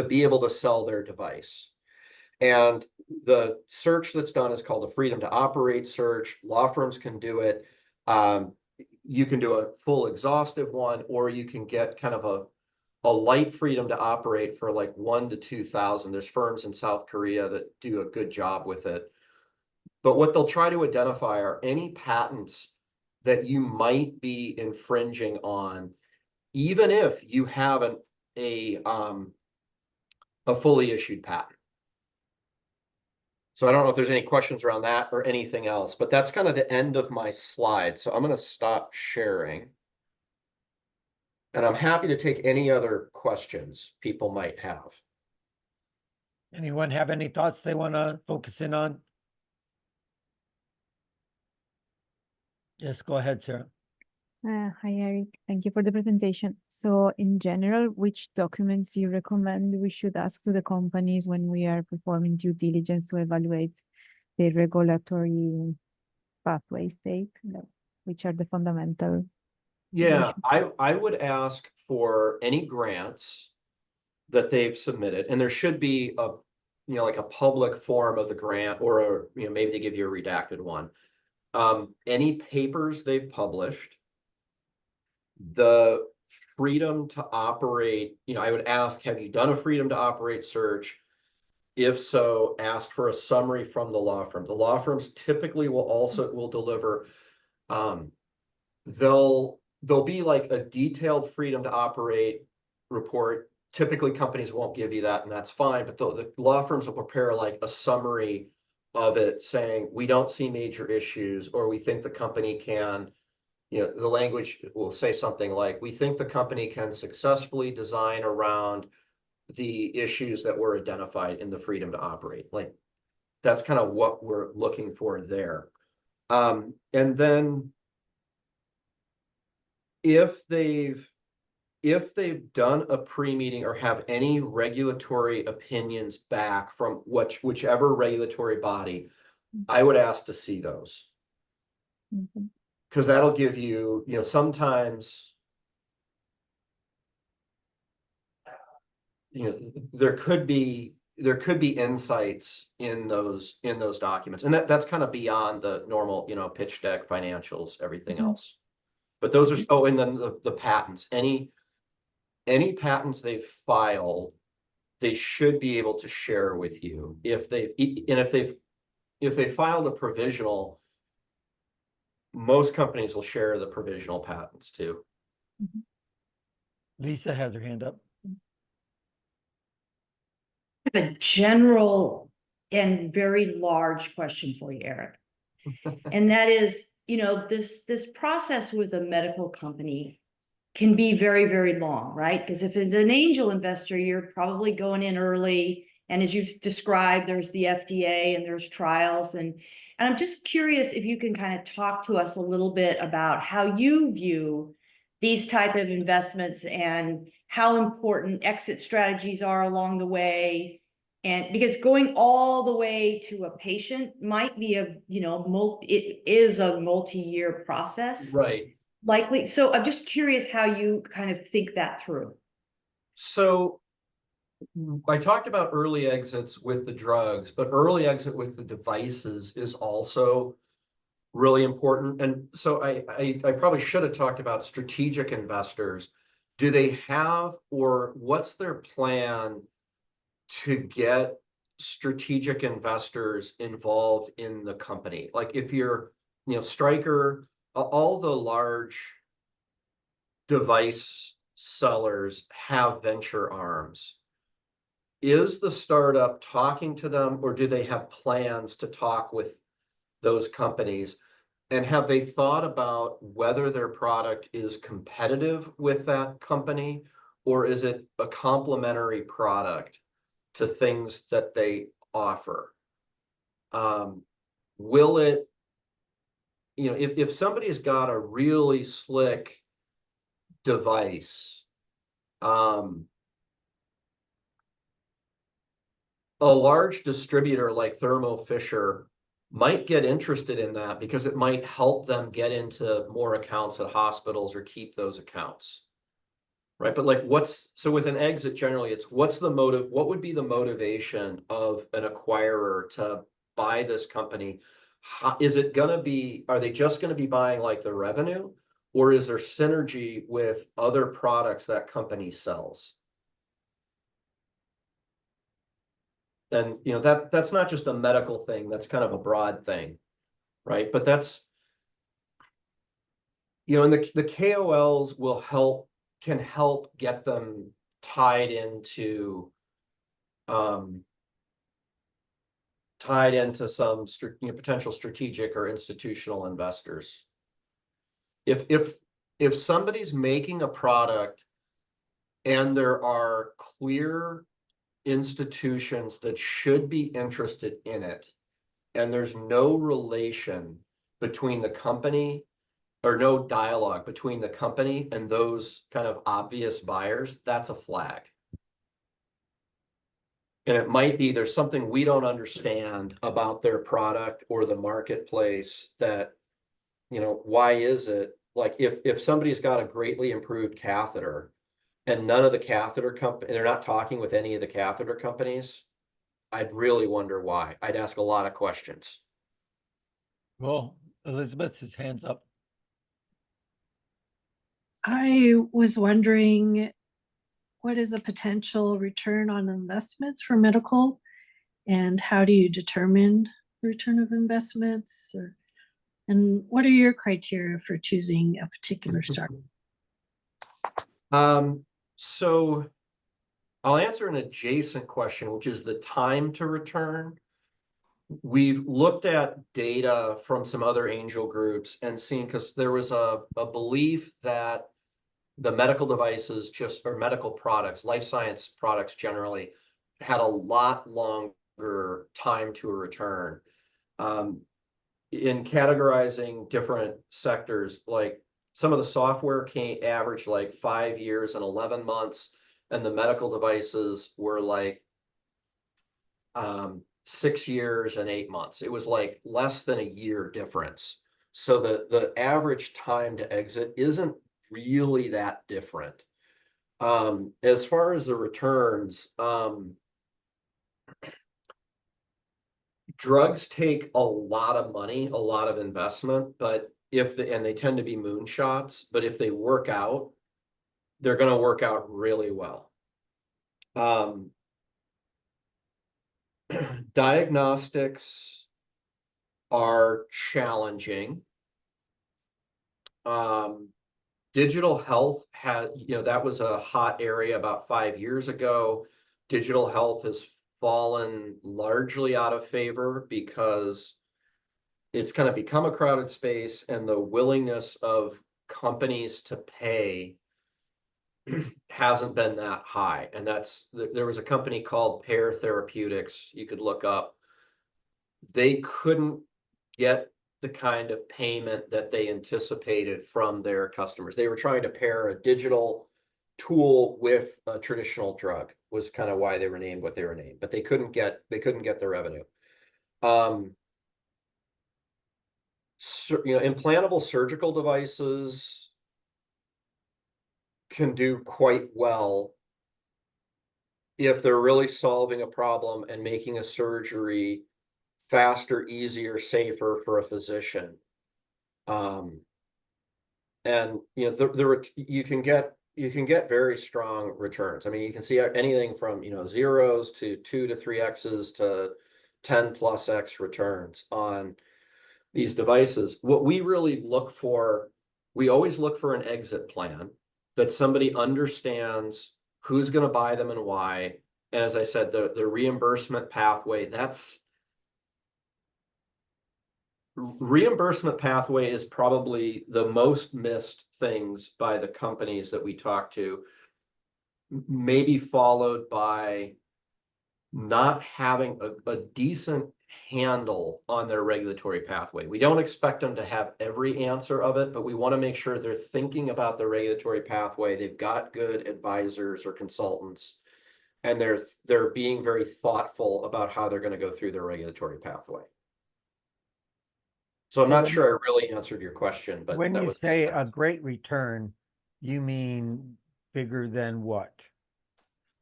be able to sell their device. And the search that's done is called a freedom to operate search. Law firms can do it. You can do a full exhaustive one, or you can get kind of a light freedom to operate for like 1 to 2,000. There's firms in South Korea that do a good job with it. But what they'll try to identify are any patents that you might be infringing on, even if you have a fully issued patent. So I don't know if there's any questions around that or anything else, but that's kind of the end of my slide. So I'm going to stop sharing. And I'm happy to take any other questions people might have. Anyone have any thoughts they want to focus in on? Yes, go ahead, Sarah. Hi, Eric. Thank you for the presentation. So in general, which documents you recommend we should ask to the companies when we are performing due diligence to evaluate the regulatory pathways take, which are the fundamental? Yeah, I would ask for any grants that they've submitted, and there should be a, like a public form of the grant, or maybe they give you a redacted one. Any papers they've published, the freedom to operate, I would ask, have you done a freedom to operate search? If so, ask for a summary from the law firm. The law firms typically will deliver, they'll be like a detailed freedom to operate report. Typically companies won't give you that, and that's fine, but the law firms will prepare like a summary of it saying, we don't see major issues, or we think the company can, the language will say something like, we think the company can successfully design around the issues that were identified in the freedom to operate. Like, that's kind of what we're looking for there. And then if they've done a pre-meeting or have any regulatory opinions back from whichever regulatory body, I would ask to see those. Because that'll give you, sometimes, there could be insights in those documents, and that's kind of beyond the normal, pitch deck, financials, everything else. But those are, and then the patents, any patents they've filed, they should be able to share with you. If they filed a provisional, most companies will share the provisional patents too. Lisa has her hand up. I have a general and very large question for you, Eric. And that is, this process with a medical company can be very, very long, right? Because if it's an angel investor, you're probably going in early. And as you've described, there's the FDA and there's trials. And I'm just curious if you can kind of talk to us a little bit about how you view these type of investments and how important exit strategies are along the way. And because going all the way to a patient might be it is a multi-year process. Right. Likely. So I'm just curious how you kind of think that through. So I talked about early exits with the drugs, but early exit with the devices is also really important. And so I probably should have talked about strategic investors. Do they have, or what's their plan to get strategic investors involved in the company? Like if you're, Stryker, all the large device sellers have venture arms. Is the startup talking to them, or do they have plans to talk with those companies? And have they thought about whether their product is competitive with that company, or is it a complementary product to things that they offer? Will it, if somebody's got a really slick device, a large distributor like Thermo Fisher might get interested in that because it might help them get into more accounts at hospitals or keep those accounts. Right. But like so with an exit, generally it's what's the motive? What would be the motivation of an acquirer to buy this company? Is it going to be, are they just going to be buying like the revenue, or is there synergy with other products that company sells? And that's not just a medical thing, that's kind of a broad thing, right? But that's, and the KOLs can help get them tied into some potential strategic or institutional investors. If somebody's making a product and there are clear institutions that should be interested in it, and there's no relation between the company, or no dialogue between the company and those kind of obvious buyers, that's a flag. And it might be there's something we don't understand about their product or the marketplace that, why is it? Like if somebody's got a greatly improved catheter and none of the catheter company, they're not talking with any of the catheter companies, I'd really wonder why. I'd ask a lot of questions. Well, Elizabeth's hands up. I was wondering, what is the potential return on investments for medical, and how do you determine return of investments, and what are your criteria for choosing a particular startup? So I'll answer an adjacent question, which is the time to return. We've looked at data from some other angel groups and seen, because there was a belief that the medical devices or medical products, life science products generally, had a lot longer time to a return. In categorizing different sectors, like some of the software averaged like 5 years and 11 months, and the medical devices were like 6 years and 8 months. It was like less than a year difference. So the average time to exit isn't really that different. As far as the returns, drugs take a lot of money, a lot of investment, but and they tend to be moonshots, but if they work out, they're going to work out really well. Diagnostics are challenging. Digital health that was a hot area about 5 years ago. Digital health has fallen largely out of favor because it's kind of become a crowded space, and the willingness of companies to pay hasn't been that high. And there was a company called Pear Therapeutics you could look up. They couldn't get the kind of payment that they anticipated from their customers. They were trying to pair a digital tool with a traditional drug, was kind of why they were named what they were named, but they couldn't get the revenue. Implantable surgical devices can do quite well if they're really solving a problem and making a surgery faster, easier, safer for a physician. And you can get very strong returns. I mean, you can see anything from zeros to 2 to 3x's to 10+x returns on these devices. What we really look for, we always look for an exit plan that somebody understands who's going to buy them and why. And as I said, the reimbursement pathway, reimbursement pathway is probably the most missed things by the companies that we talk to, maybe followed by not having a decent handle on their regulatory pathway. We don't expect them to have every answer of it, but we want to make sure they're thinking about the regulatory pathway. They've got good advisors or consultants, and they're being very thoughtful about how they're going to go through their regulatory pathway. So I'm not sure I really answered your question, but when you say a great return, you mean bigger than what?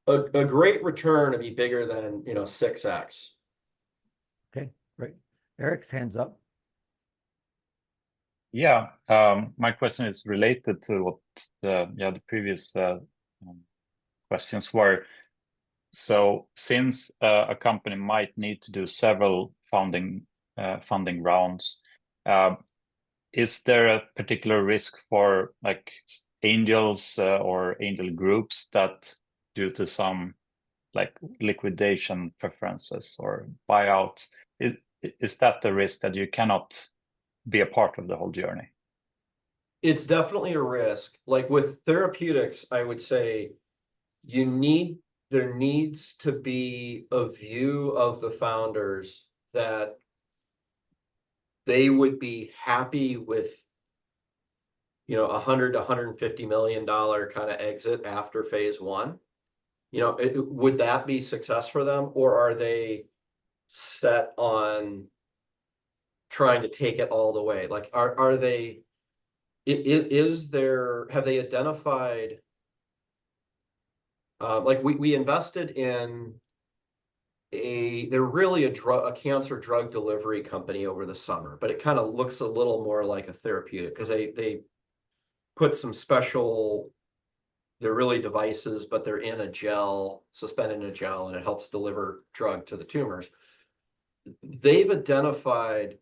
A great return to be bigger than 6x. Okay, great. Eric's hands up. Yeah, my question is related to what the previous questions were. So since a company might need to do several funding rounds, is there a particular risk for like angels or angel groups that, due to some like liquidation preferences or buyouts, is that the risk that you cannot be a part of the whole journey? It's definitely a risk. Like with therapeutics, I would say there needs to be a view of the founders that they would be happy with, you know, $100 to $150 million kind of exit after phase one. You know, would that be success for them, or are they set on trying to take it all the way? Like, are they? Is there? Have they identified? Like we invested in they're really a cancer drug delivery company over the summer, but it kind of looks a little more like a therapeutic because they put some special, they're really devices, but they're in a gel, suspended in a gel, and it helps deliver drug to the tumors. They've identified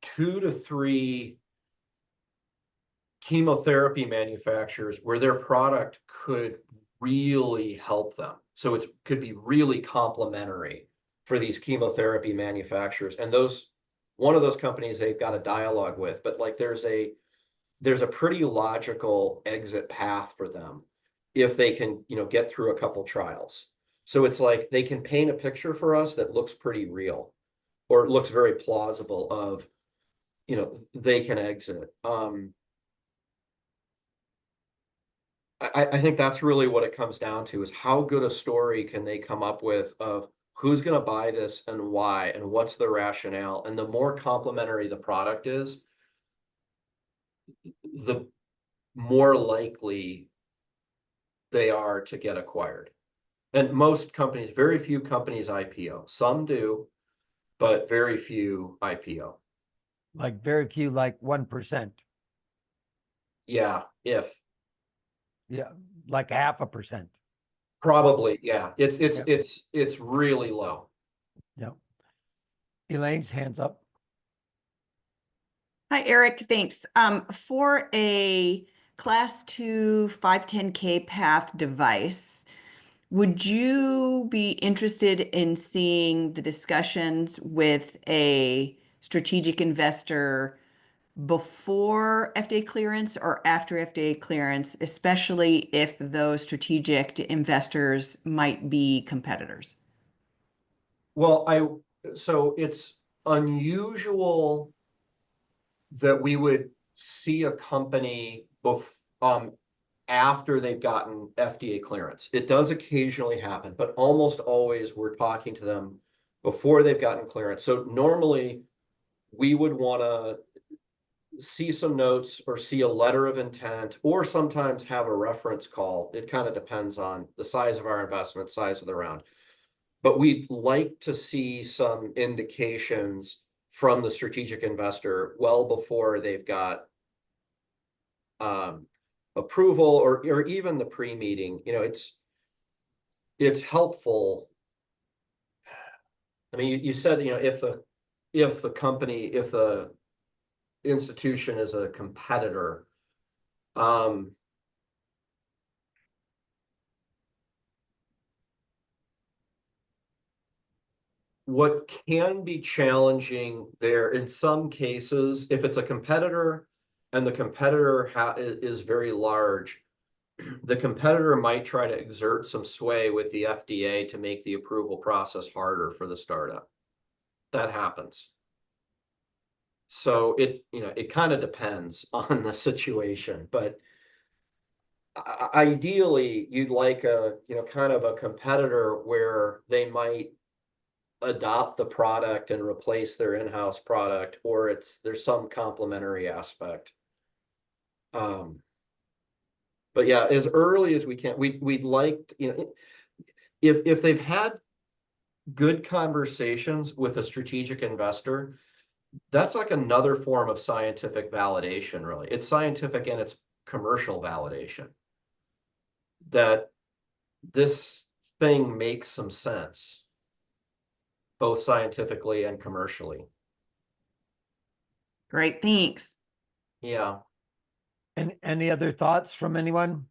2 to 3 chemotherapy manufacturers where their product could really help them. So it could be really complementary for these chemotherapy manufacturers. And one of those companies they've got a dialogue with, but like there's a pretty logical exit path for them if they can, you know, get through a couple trials. So it's like they can paint a picture for us that looks pretty real, or it looks very plausible of, you know, they can exit. I think that's really what it comes down to, is how good a story can they come up with of who's going to buy this and why, and what's the rationale. And the more complementary the product is, the more likely they are to get acquired. And most companies, very few companies IPO. Some do, but very few IPO. Like very few, like 1%. Yeah, if. Yeah, like 0.5%. Probably, yeah. It's really low. Yeah. Elaine's hands up. Hi, Eric, thanks. For a class 2 510K path device, would you be interested in seeing the discussions with a strategic investor before FDA clearance or after FDA clearance, especially if those strategic investors might be competitors? Well, so it's unusual that we would see a company after they've gotten FDA clearance. It does occasionally happen, but almost always we're talking to them before they've gotten clearance. So normally we would want to see some notes or see a letter of intent, or sometimes have a reference call. It kind of depends on the size of our investment, size of the round. But we'd like to see some indications from the strategic investor well before they've got approval, or even the pre-meeting. You know, it's helpful. I mean, you said, you know, if the institution is a competitor, what can be challenging there in some cases, if it's a competitor and the competitor is very large, the competitor might try to exert some sway with the FDA to make the approval process harder for the startup. That happens. So it kind of depends on the situation, but ideally you'd like kind of a competitor where they might adopt the product and replace their in-house product, or there's some complementary aspect. But yeah, as early as we can, we'd like, you know, if they've had good conversations with a strategic investor that's like another form of scientific validation, really. It's scientific and it's commercial validation. That this thing makes some sense, both scientifically and commercially. Great, thanks. Yeah. And any other thoughts from anyone?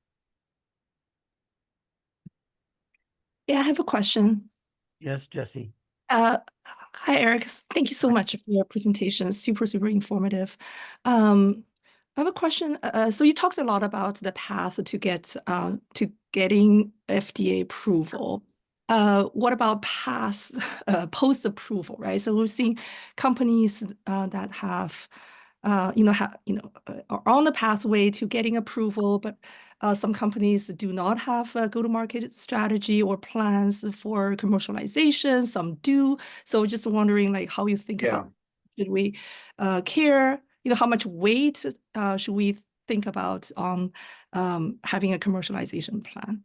Yeah, I have a question. Yes, Jesse. Hi, Eric. Thank you so much for your presentation. Super, super informative. I have a question. So you talked a lot about the path to getting FDA approval. What about post-approval, right? So we're seeing companies that have, are on the pathway to getting approval, but some companies do not have a go-to-market strategy or plans for commercialization. Some do. So just wondering, like, how you think about, should we care? How much weight should we think about on having a commercialization plan?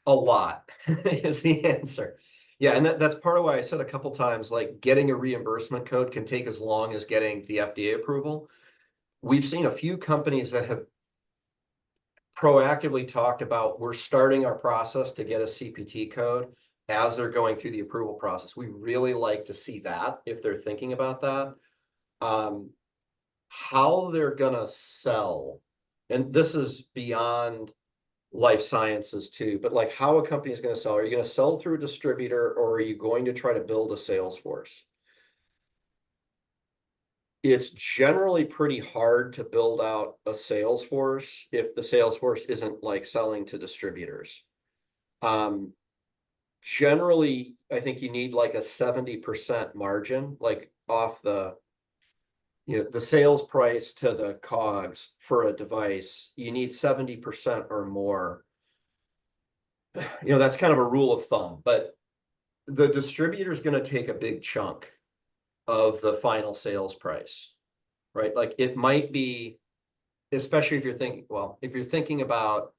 A lot is the answer. Yeah, and that's part of why I said a couple times, like getting a reimbursement code can take as long as getting the FDA approval. We've seen a few companies that have proactively talked about, we're starting our process to get a CPT code as they're going through the approval process. We really like to see that if they're thinking about that. How they're gonna sell, and this is beyond life sciences too, but like how a company is going to sell. Are you going to sell through a distributor, or are you going to try to build a sales force? It's generally pretty hard to build out a sales force if the sales force isn't like selling to distributors. Generally, I think you need like a 70% margin, like off the sales price to the COGS for a device. You need 70% or more. That's kind of a rule of thumb, but the distributor is going to take a big chunk of the final sales price, right? Like it might be, especially if you're thinking about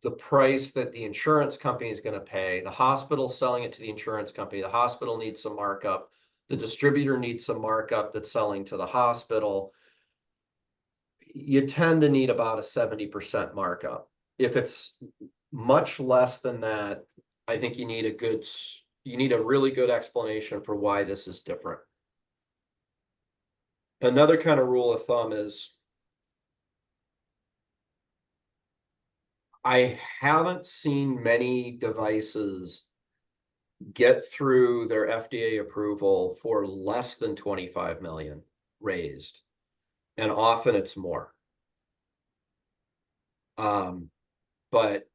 the price that the insurance company is going to pay, the hospital selling it to the insurance company, the hospital needs some markup, the distributor needs some markup that's selling to the hospital. You tend to need about a 70% markup. If it's much less than that, I think you need a really good explanation for why this is different. Another kind of rule of thumb is I haven't seen many devices get through their FDA approval for less than 25 million raised, and often it's more. But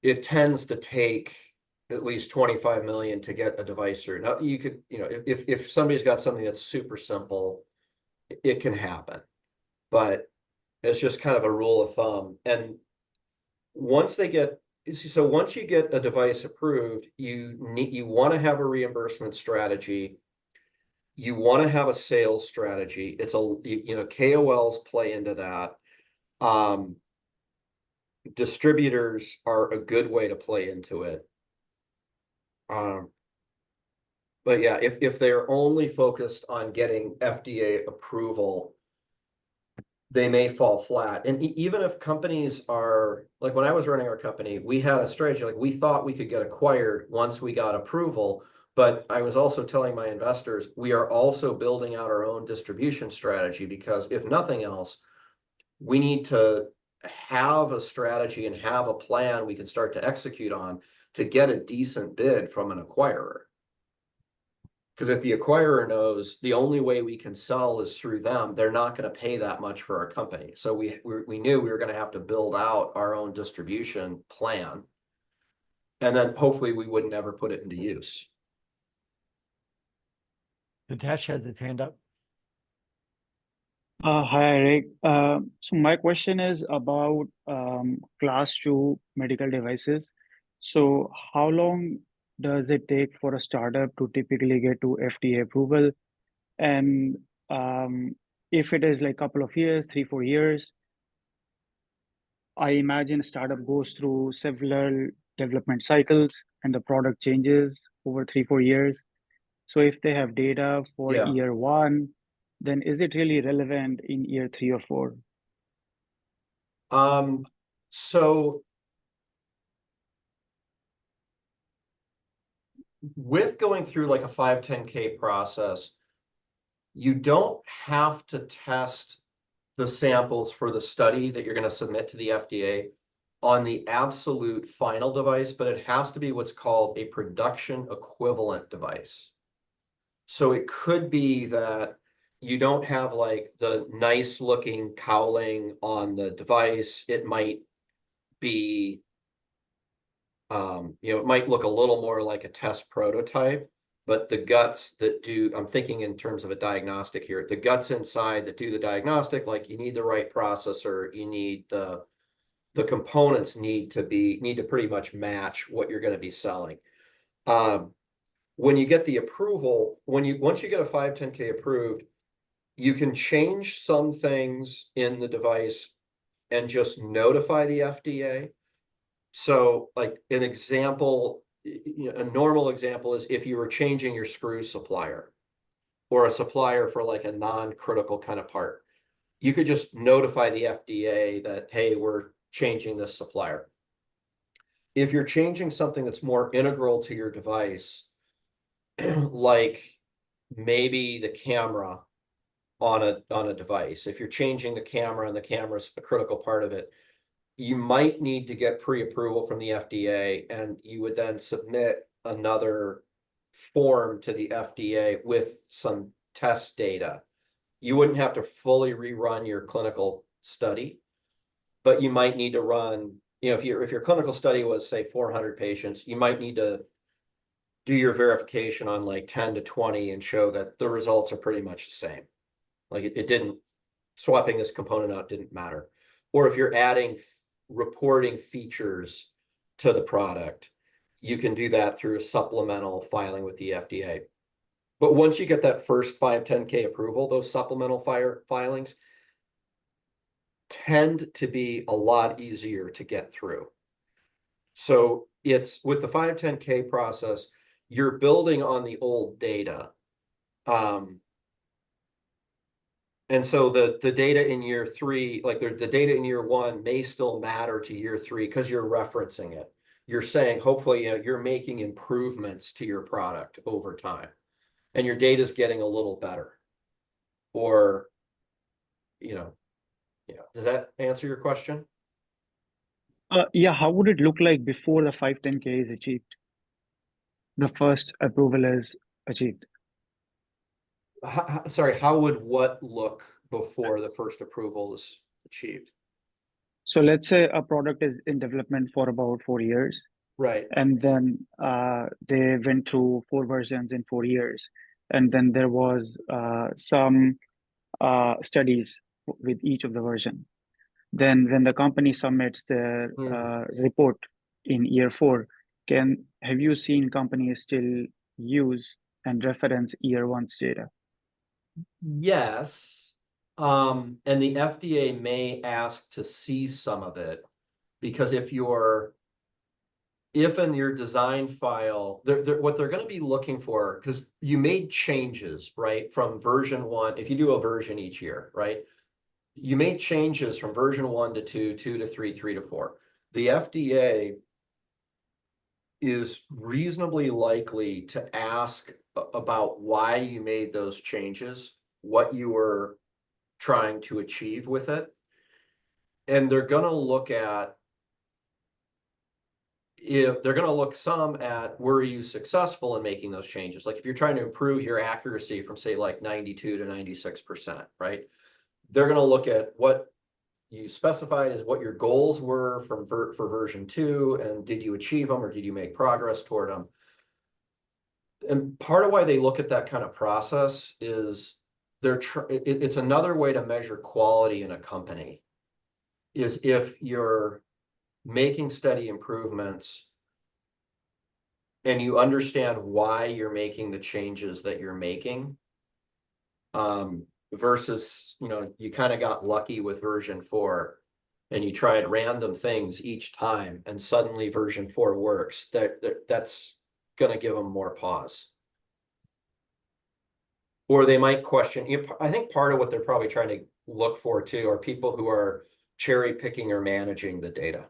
it tends to take at least 25 million to get a device through. Now you could, if somebody's got something that's super simple, it can happen, but it's just kind of a rule of thumb. And once you get a device approved, you want to have a reimbursement strategy. You want to have a sales strategy. It's KOLs play into that. Distributors are a good way to play into it. But yeah, if they're only focused on getting FDA approval, they may fall flat. And even if companies are, like when I was running our company, we had a strategy, like we thought we could get acquired once we got approval. But I was also telling my investors, we are also building out our own distribution strategy, because if nothing else, we need to have a strategy and have a plan we can start to execute on to get a decent bid from an acquirer. Because if the acquirer knows the only way we can sell is through them, they're not going to pay that much for our company. So we knew we were going to have to build out our own distribution plan, and then hopefully we would never put it into use. Natasha has his hand up. Hi, Eric. So my question is about class 2 medical devices. So how long does it take for a startup to typically get to FDA approval? And if it is like a couple of years, 3-4 years, I imagine a startup goes through several development cycles. and the product changes over 3-4 years. So if they have data for Yeah. year 1, then is it really relevant in year 3 or 4? So with going through like a 510K process, you don't have to test the samples for the study that you're going to submit to the FDA on the absolute final device, but it has to be what's called a production equivalent device. So it could be that you don't have like the nice looking cowling on the device. It might be, it might look a little more like a test prototype, but the guts that do, I'm thinking in terms of a diagnostic here, the guts inside that do the diagnostic, like you need the right processor, you need the components need to pretty much match what you're going to be selling. When you get the approval, once you get a 510K approved, you can change some things in the device and just notify the FDA. So like an example, a normal example is if you were changing your screw supplier or a supplier for like a non-critical kind of part, you could just notify the FDA that, hey, we're changing this supplier. If you're changing something that's more integral to your device, like maybe the camera on a device, if you're changing the camera and the camera's a critical part of it, you might need to get pre-approval from the FDA, and you would then submit another form to the FDA with some test data. You wouldn't have to fully rerun your clinical study, but you might need to run, if your clinical study was say 400 patients, you might need to do your verification on like 10 to 20 and show that the results are pretty much the same. Like it didn't, swapping this component out didn't matter. Or if you're adding reporting features to the product, you can do that through a supplemental filing with the FDA. But once you get that first 510K approval, those supplemental filings tend to be a lot easier to get through. So it's with the 510K process, you're building on the old data. And so the data in year 3, like the data in year 1 may still matter to year 3 because you're referencing it. You're saying, hopefully, you're making improvements to your product over time and your data is getting a little better. Or, yeah. Does that answer your question? Yeah, how would it look like before the 510K is achieved? The first approval is achieved. Sorry, how would what look before the first approval is achieved? So let's say a product is in development for about 4 years. Right. And then they went through 4 versions in 4 years. And then there was some studies with each of the version. Then when the company submits their report in year 4, have you seen companies still use and reference year 1's data? Yes. And the FDA may ask to see some of it because if in your design file, what they're going to be looking for, because you made changes, right, from version 1, if you do a version each year, right, you made changes from version 1 to 2, 2 to 3, 3 to 4. The FDA is reasonably likely to ask about why you made those changes, what you were trying to achieve with it. And they're going to look at, some at, were you successful in making those changes? Like if you're trying to improve your accuracy from say like 92 to 96%, right? They're going to look at what you specified as what your goals were for version 2, and did you achieve them or did you make progress toward them? And part of why they look at that kind of process is it's another way to measure quality in a company, is if you're making steady improvements and you understand why you're making the changes that you're making, versus, you kind of got lucky with version 4. and you tried random things each time, and suddenly version 4 works, that's going to give them more pause. Or they might question, I think part of what they're probably trying to look for too are people who are cherry picking or managing the data.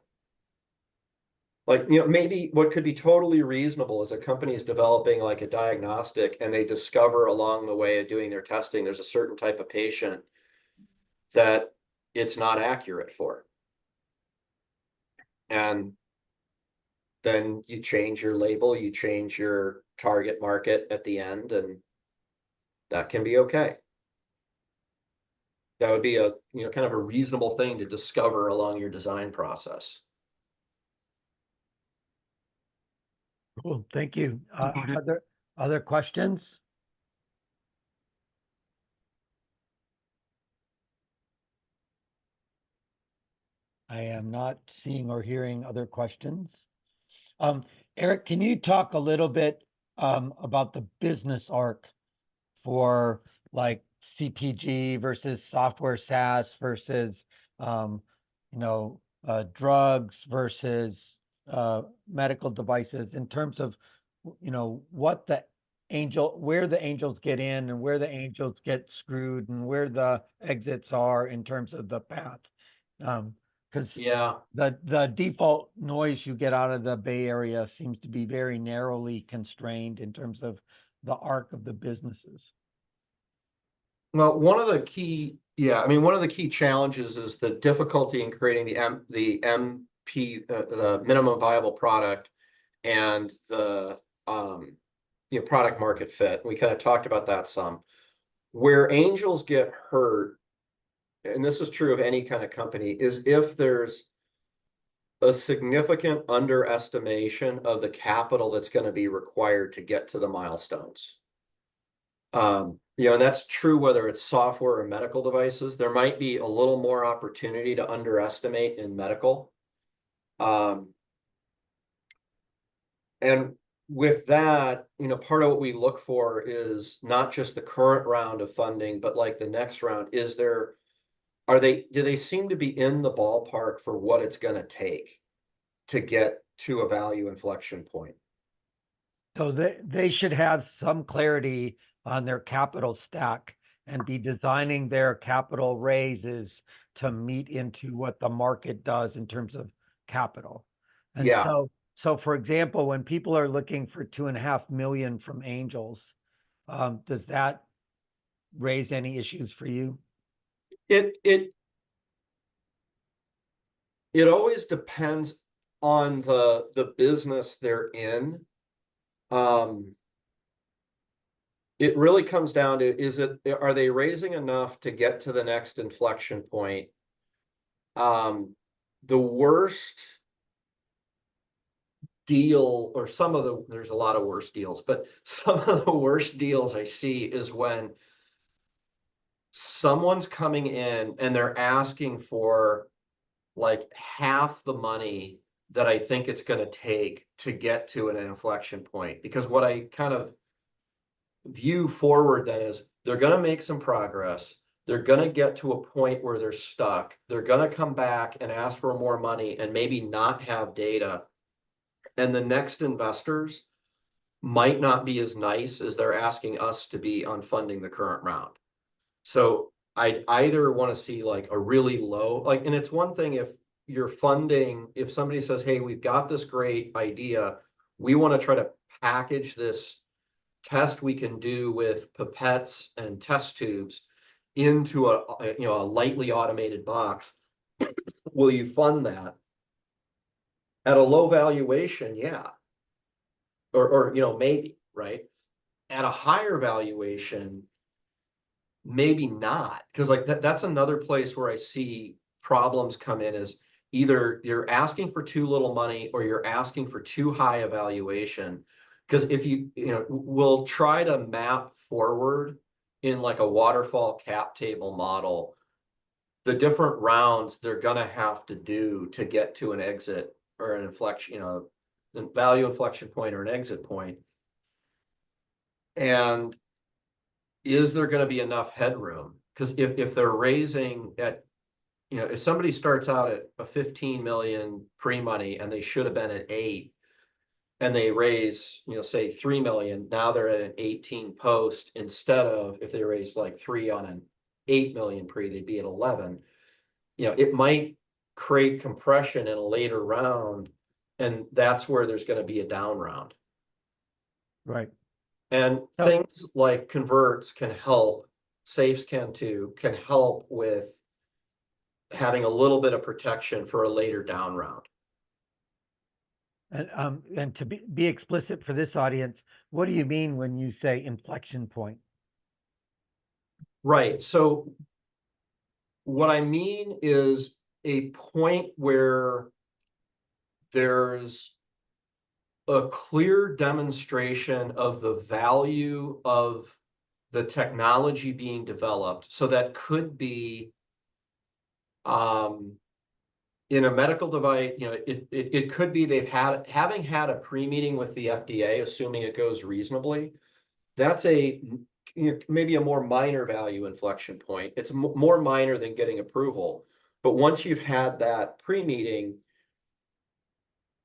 Like, maybe what could be totally reasonable is a company is developing like a diagnostic and they discover along the way of doing their testing, there's a certain type of patient that it's not accurate for. And then you change your label, you change your target market at the end, and that can be okay. That would be a, kind of a reasonable thing to discover along your design process. Cool, thank you. Other questions? I am not seeing or hearing other questions. Eric, can you talk a little bit about the business arc for like CPG versus software SaaS versus drugs versus medical devices in terms of what the where the angels get in and where the angels get screwed and where the exits are in terms of the path. Because the default noise you get out of the Bay Area seems to be very narrowly constrained in terms of the arc of the businesses. Well, one of the key challenges is the difficulty in creating the MP, the minimum viable product, and the product market fit. We kind of talked about that some. Where angels get hurt, and this is true of any kind of company, is if there's a significant underestimation of the capital that's going to be required to get to the milestones. And that's true whether it's software or medical devices. There might be a little more opportunity to underestimate in medical. And with that, part of what we look for is not just the current round of funding, but like the next round. Do they seem to be in the ballpark for what it's going to take to get to a value inflection point? So they should have some clarity on their capital stack and be designing their capital raises to meet into what the market does in terms of capital. And so for example, when people are looking for 2.5 million from angels, does that raise any issues for you? It always depends on the business they're in. It really comes down to, are they raising enough to get to the next inflection point? The worst deal, or there's a lot of worse deals, but some of the worst deals I see is when someone's coming in and they're asking for like half the money that I think it's going to take to get to an inflection point. Because what I kind of view forward then is they're going to make some progress. They're going to get to a point where they're stuck. They're going to come back and ask for more money and maybe not have data. And the next investors might not be as nice as they're asking us to be on funding the current round. So I'd either want to see like a really low, and it's one thing if you're funding, if somebody says, hey, we've got this great idea, we want to try to package this test we can do with pipettes and test tubes into a lightly automated box. Will you fund that? At a low valuation, yeah. Or maybe, right? At a higher valuation, maybe not. Because like that's another place where I see problems come in, is either you're asking for too little money or you're asking for too high a valuation. Because if we'll try to map forward in like a waterfall cap table model, the different rounds they're going to have to do to get to an exit or an inflection, a value inflection point or an exit point. And is there going to be enough headroom? Because if they're raising at if somebody starts out at a 15 million pre-money and they should have been at 8, and they raise, say 3 million, now they're at an 18 post, instead of, if they raised like 3 on an 8 million pre, they'd be at 11. It might create compression in a later round, and that's where there's going to be a down round. Right. And So- things like converts can help, safes can too, can help with having a little bit of protection for a later down round. And to be explicit for this audience, what do you mean when you say inflection point? Right. So what I mean is a point where there's a clear demonstration of the value of the technology being developed. So that could be in a medical device, it could be having had a pre-meeting with the FDA, assuming it goes reasonably. That's maybe a more minor value inflection point. It's more minor than getting approval. But once you've had that pre-meeting,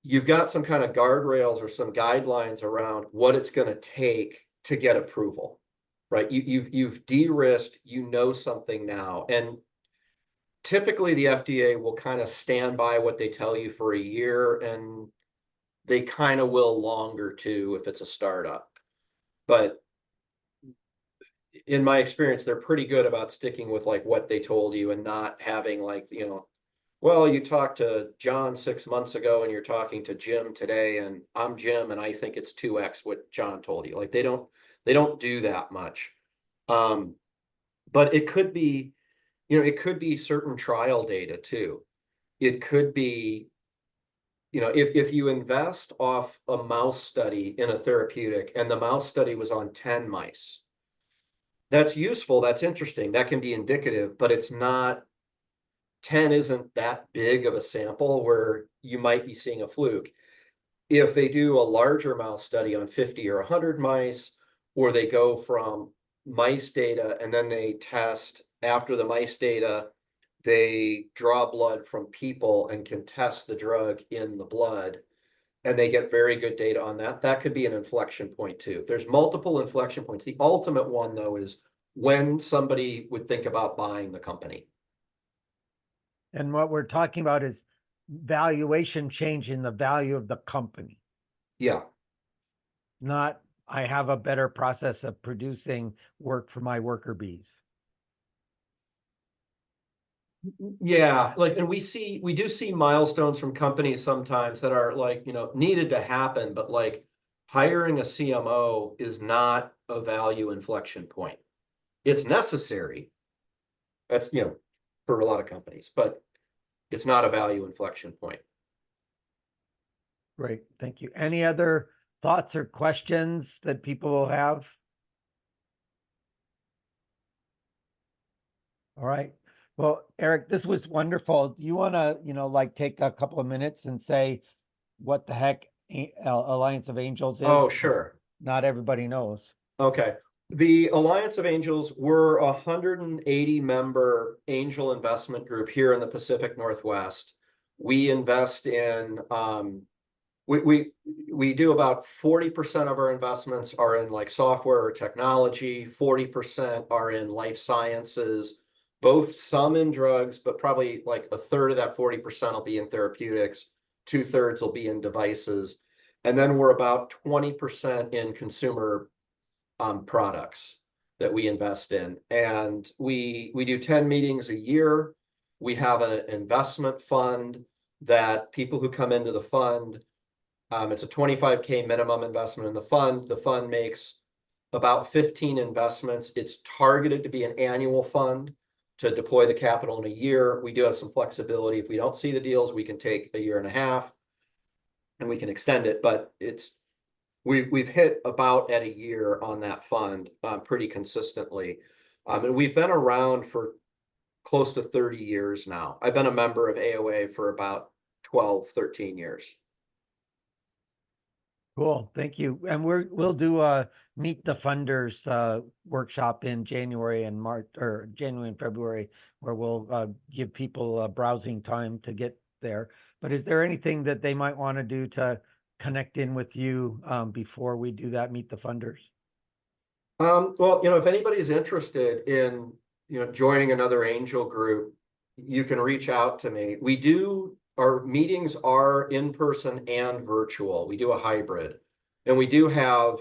you've got some kind of guardrails or some guidelines around what it's going to take to get approval, right? You've de-risked, something now. And typically the FDA will kind of stand by what they tell you for a year, and they kind of will longer too if it's a startup. But in my experience, they're pretty good about sticking with like what they told you and not having like, well, you talked to John 6 months ago and you're talking to Jim today, and I'm Jim and I think it's 2x what John told you. Like they don't do that much. But it could be, it could be certain trial data too. It could be, if you invest off a mouse study in a therapeutic and the mouse study was on 10 mice, that's useful, that's interesting, that can be indicative, but it's not, 10 isn't that big of a sample where you might be seeing a fluke. If they do a larger mouse study on 50 or 100 mice, or they go from mice data and then they test after the mice data, they draw blood from people and can test the drug in the blood, and they get very good data on that. That could be an inflection point too. There's multiple inflection points. The ultimate one though is when somebody would think about buying the company. And what we're talking about is valuation change in the value of the company. Yeah. Not, I have a better process of producing work for my worker bees. Yeah, like, and we do see milestones from companies sometimes that are like, needed to happen, but like hiring a CMO is not a value inflection point. It's necessary. That's, for a lot of companies, but it's not a value inflection point. Great, thank you. Any other thoughts or questions that people will have? All right. Well, Eric, this was wonderful. Do you want to, like take a couple of minutes and say what the heck Alliance of Angels is? Oh, sure. Not everybody knows. Okay. The Alliance of Angels, we're a 180 member angel investment group here in the Pacific Northwest. We invest in, we do about 40% of our investments are in like software or technology, 40% are in life sciences, both some in drugs, but probably like a third of that 40% will be in therapeutics, 2/3 will be in devices. And then we're about 20% in consumer products that we invest in. And we do 10 meetings a year. We have an investment fund that people who come into the fund, it's a 25K minimum investment in the fund. The fund makes about 15 investments. It's targeted to be an annual fund to deploy the capital in a year. We do have some flexibility. If we don't see the deals, we can take a year and a half and we can extend it, but we've hit about at a year on that fund pretty consistently. And we've been around for close to 30 years now. I've been a member of AOA for about 12, 13 years. Cool, thank you. And we'll do a Meet the Funders workshop in January and March, or January and February, where we'll give people browsing time to get there. But is there anything that they might want to do to connect in with you before we do that, Meet the Funders? Well, if anybody's interested in, joining another angel group, you can reach out to me. Our meetings are in person and virtual. We do a hybrid, and we do have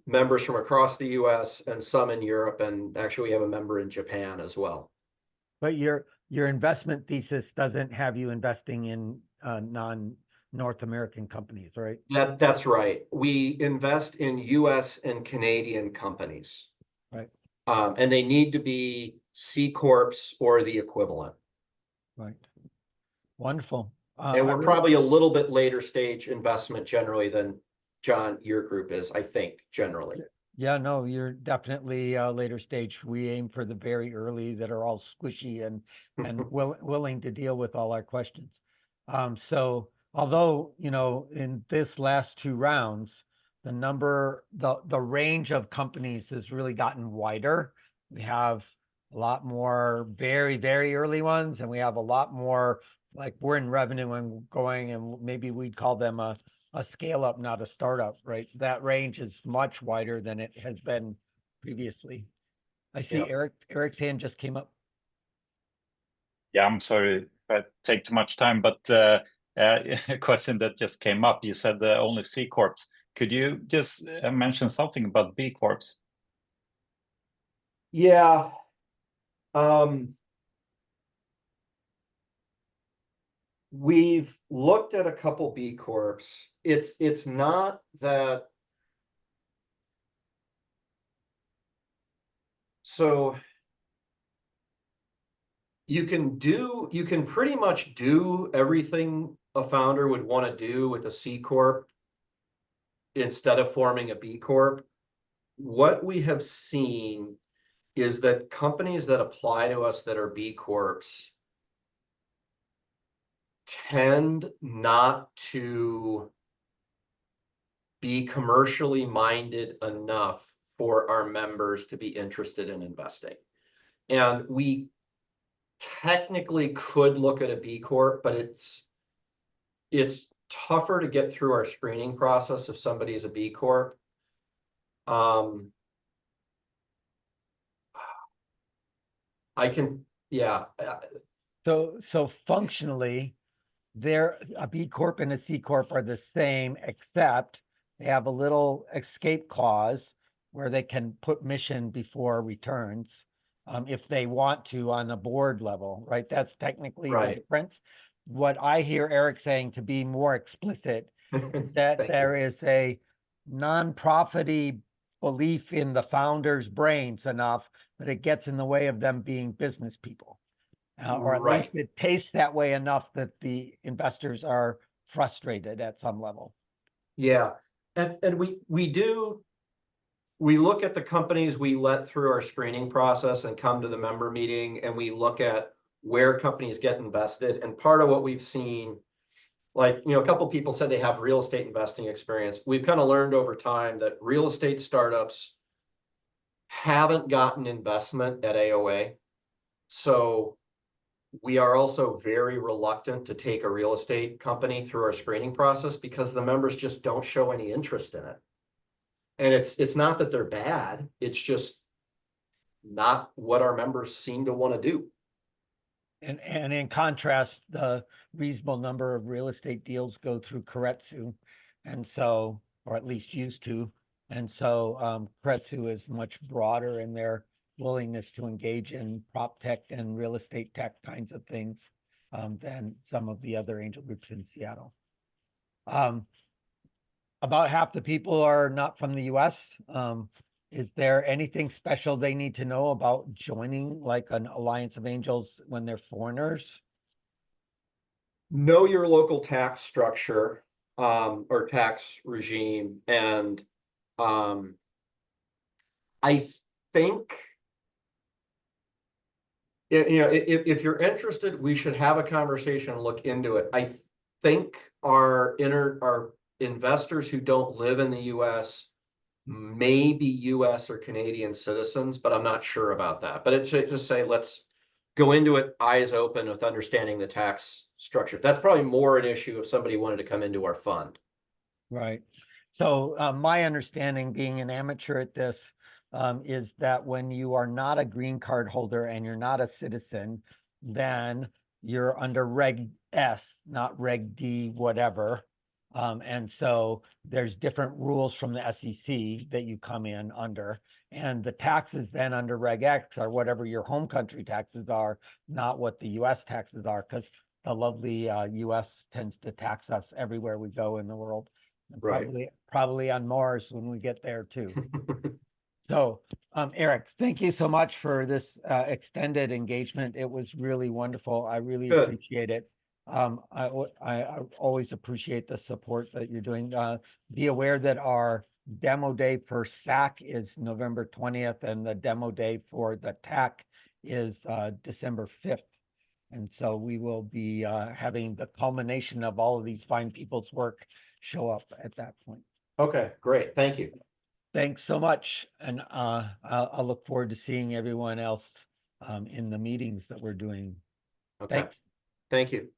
members from across the US and some in Europe, and actually we have a member in Japan as well. But your investment thesis doesn't have you investing in non-North American companies, right? That's right. We invest in US and Canadian companies. Right. And they need to be C Corps or the equivalent. Right. Wonderful. And we're probably a little bit later stage investment generally than John, your group is, I think, generally. Yeah, no, you're definitely later stage. We aim for the very early that are all squishy and willing to deal with all our questions. So although, in this last 2 rounds, the range of companies has really gotten wider. We have a lot more very, very early ones, and we have a lot more like we're in revenue and going, and maybe we'd call them a scale up, not a startup, right? That range is much wider than it has been previously. I see Eric's hand just came up. Yeah, I'm sorry if I take too much time, but a question that just came up. You said only C Corps. Could you just mention something about B Corps? Yeah. We've looked at a couple B Corps. It's not that. So you can pretty much do everything a founder would want to do with a C Corp instead of forming a B Corp. What we have seen is that companies that apply to us that are B Corps tend not to be commercially minded enough for our members to be interested in investing. And we technically could look at a B Corp, but it's tougher to get through our screening process if somebody's a B Corp. So functionally, a B Corp and a C Corp are the same, except they have a little escape clause where they can put mission before returns if they want to on a board level, right? That's technically the difference. What I hear Eric saying, to be more explicit, is that there is a non-profity belief in the founders' brains enough that it gets in the way of them being business people. Or at least it tastes that way enough that the investors are frustrated at some level. Yeah. And we look at the companies we let through our screening process and come to the member meeting, and we look at where companies get invested. And part of what we've seen, like, a couple people said they have real estate investing experience. We've kind of learned over time that real estate startups haven't gotten investment at AOA. So we are also very reluctant to take a real estate company through our screening process because the members just don't show any interest in it. And it's not that they're bad, it's just not what our members seem to want to do. And in contrast, the reasonable number of real estate deals go through Keiretsu, and so, or at least used to. And so Keiretsu is much broader in their willingness to engage in prop tech and real estate tech kinds of things than some of the other angel groups in Seattle. About half the people are not from the US. Is there anything special they need to know about joining like an Alliance of Angels when they're foreigners? Know your local tax structure or tax regime. And I think, if you're interested, we should have a conversation and look into it. I think our investors who don't live in the US maybe US or Canadian citizens, but I'm not sure about that. But it should just say, let's go into it eyes open with understanding the tax structure. That's probably more an issue if somebody wanted to come into our fund. Right. So my understanding, being an amateur at this, is that when you are not a green card holder and you're not a citizen, then you're under Reg S, not Reg D, whatever. And so there's different rules from the SEC that you come in under. And the taxes then under Reg X are whatever your home country taxes are, not what the US taxes are, because the lovely US tends to tax us everywhere we go in the world. And Right. probably on Mars when we get there too. So, Eric, thank you so much for this extended engagement. It was really wonderful. I really Good. appreciate it. I always appreciate the support that you're doing. Be aware that our demo day for SAC is November 20th, and the demo day for the TAC is December 5th. And so we will be having the culmination of all of these fine people's work show up at that point. Okay, great. Thank you. Thanks so much. And I'll look forward to seeing everyone else in the meetings that we're doing. Okay. Thanks. Thank you.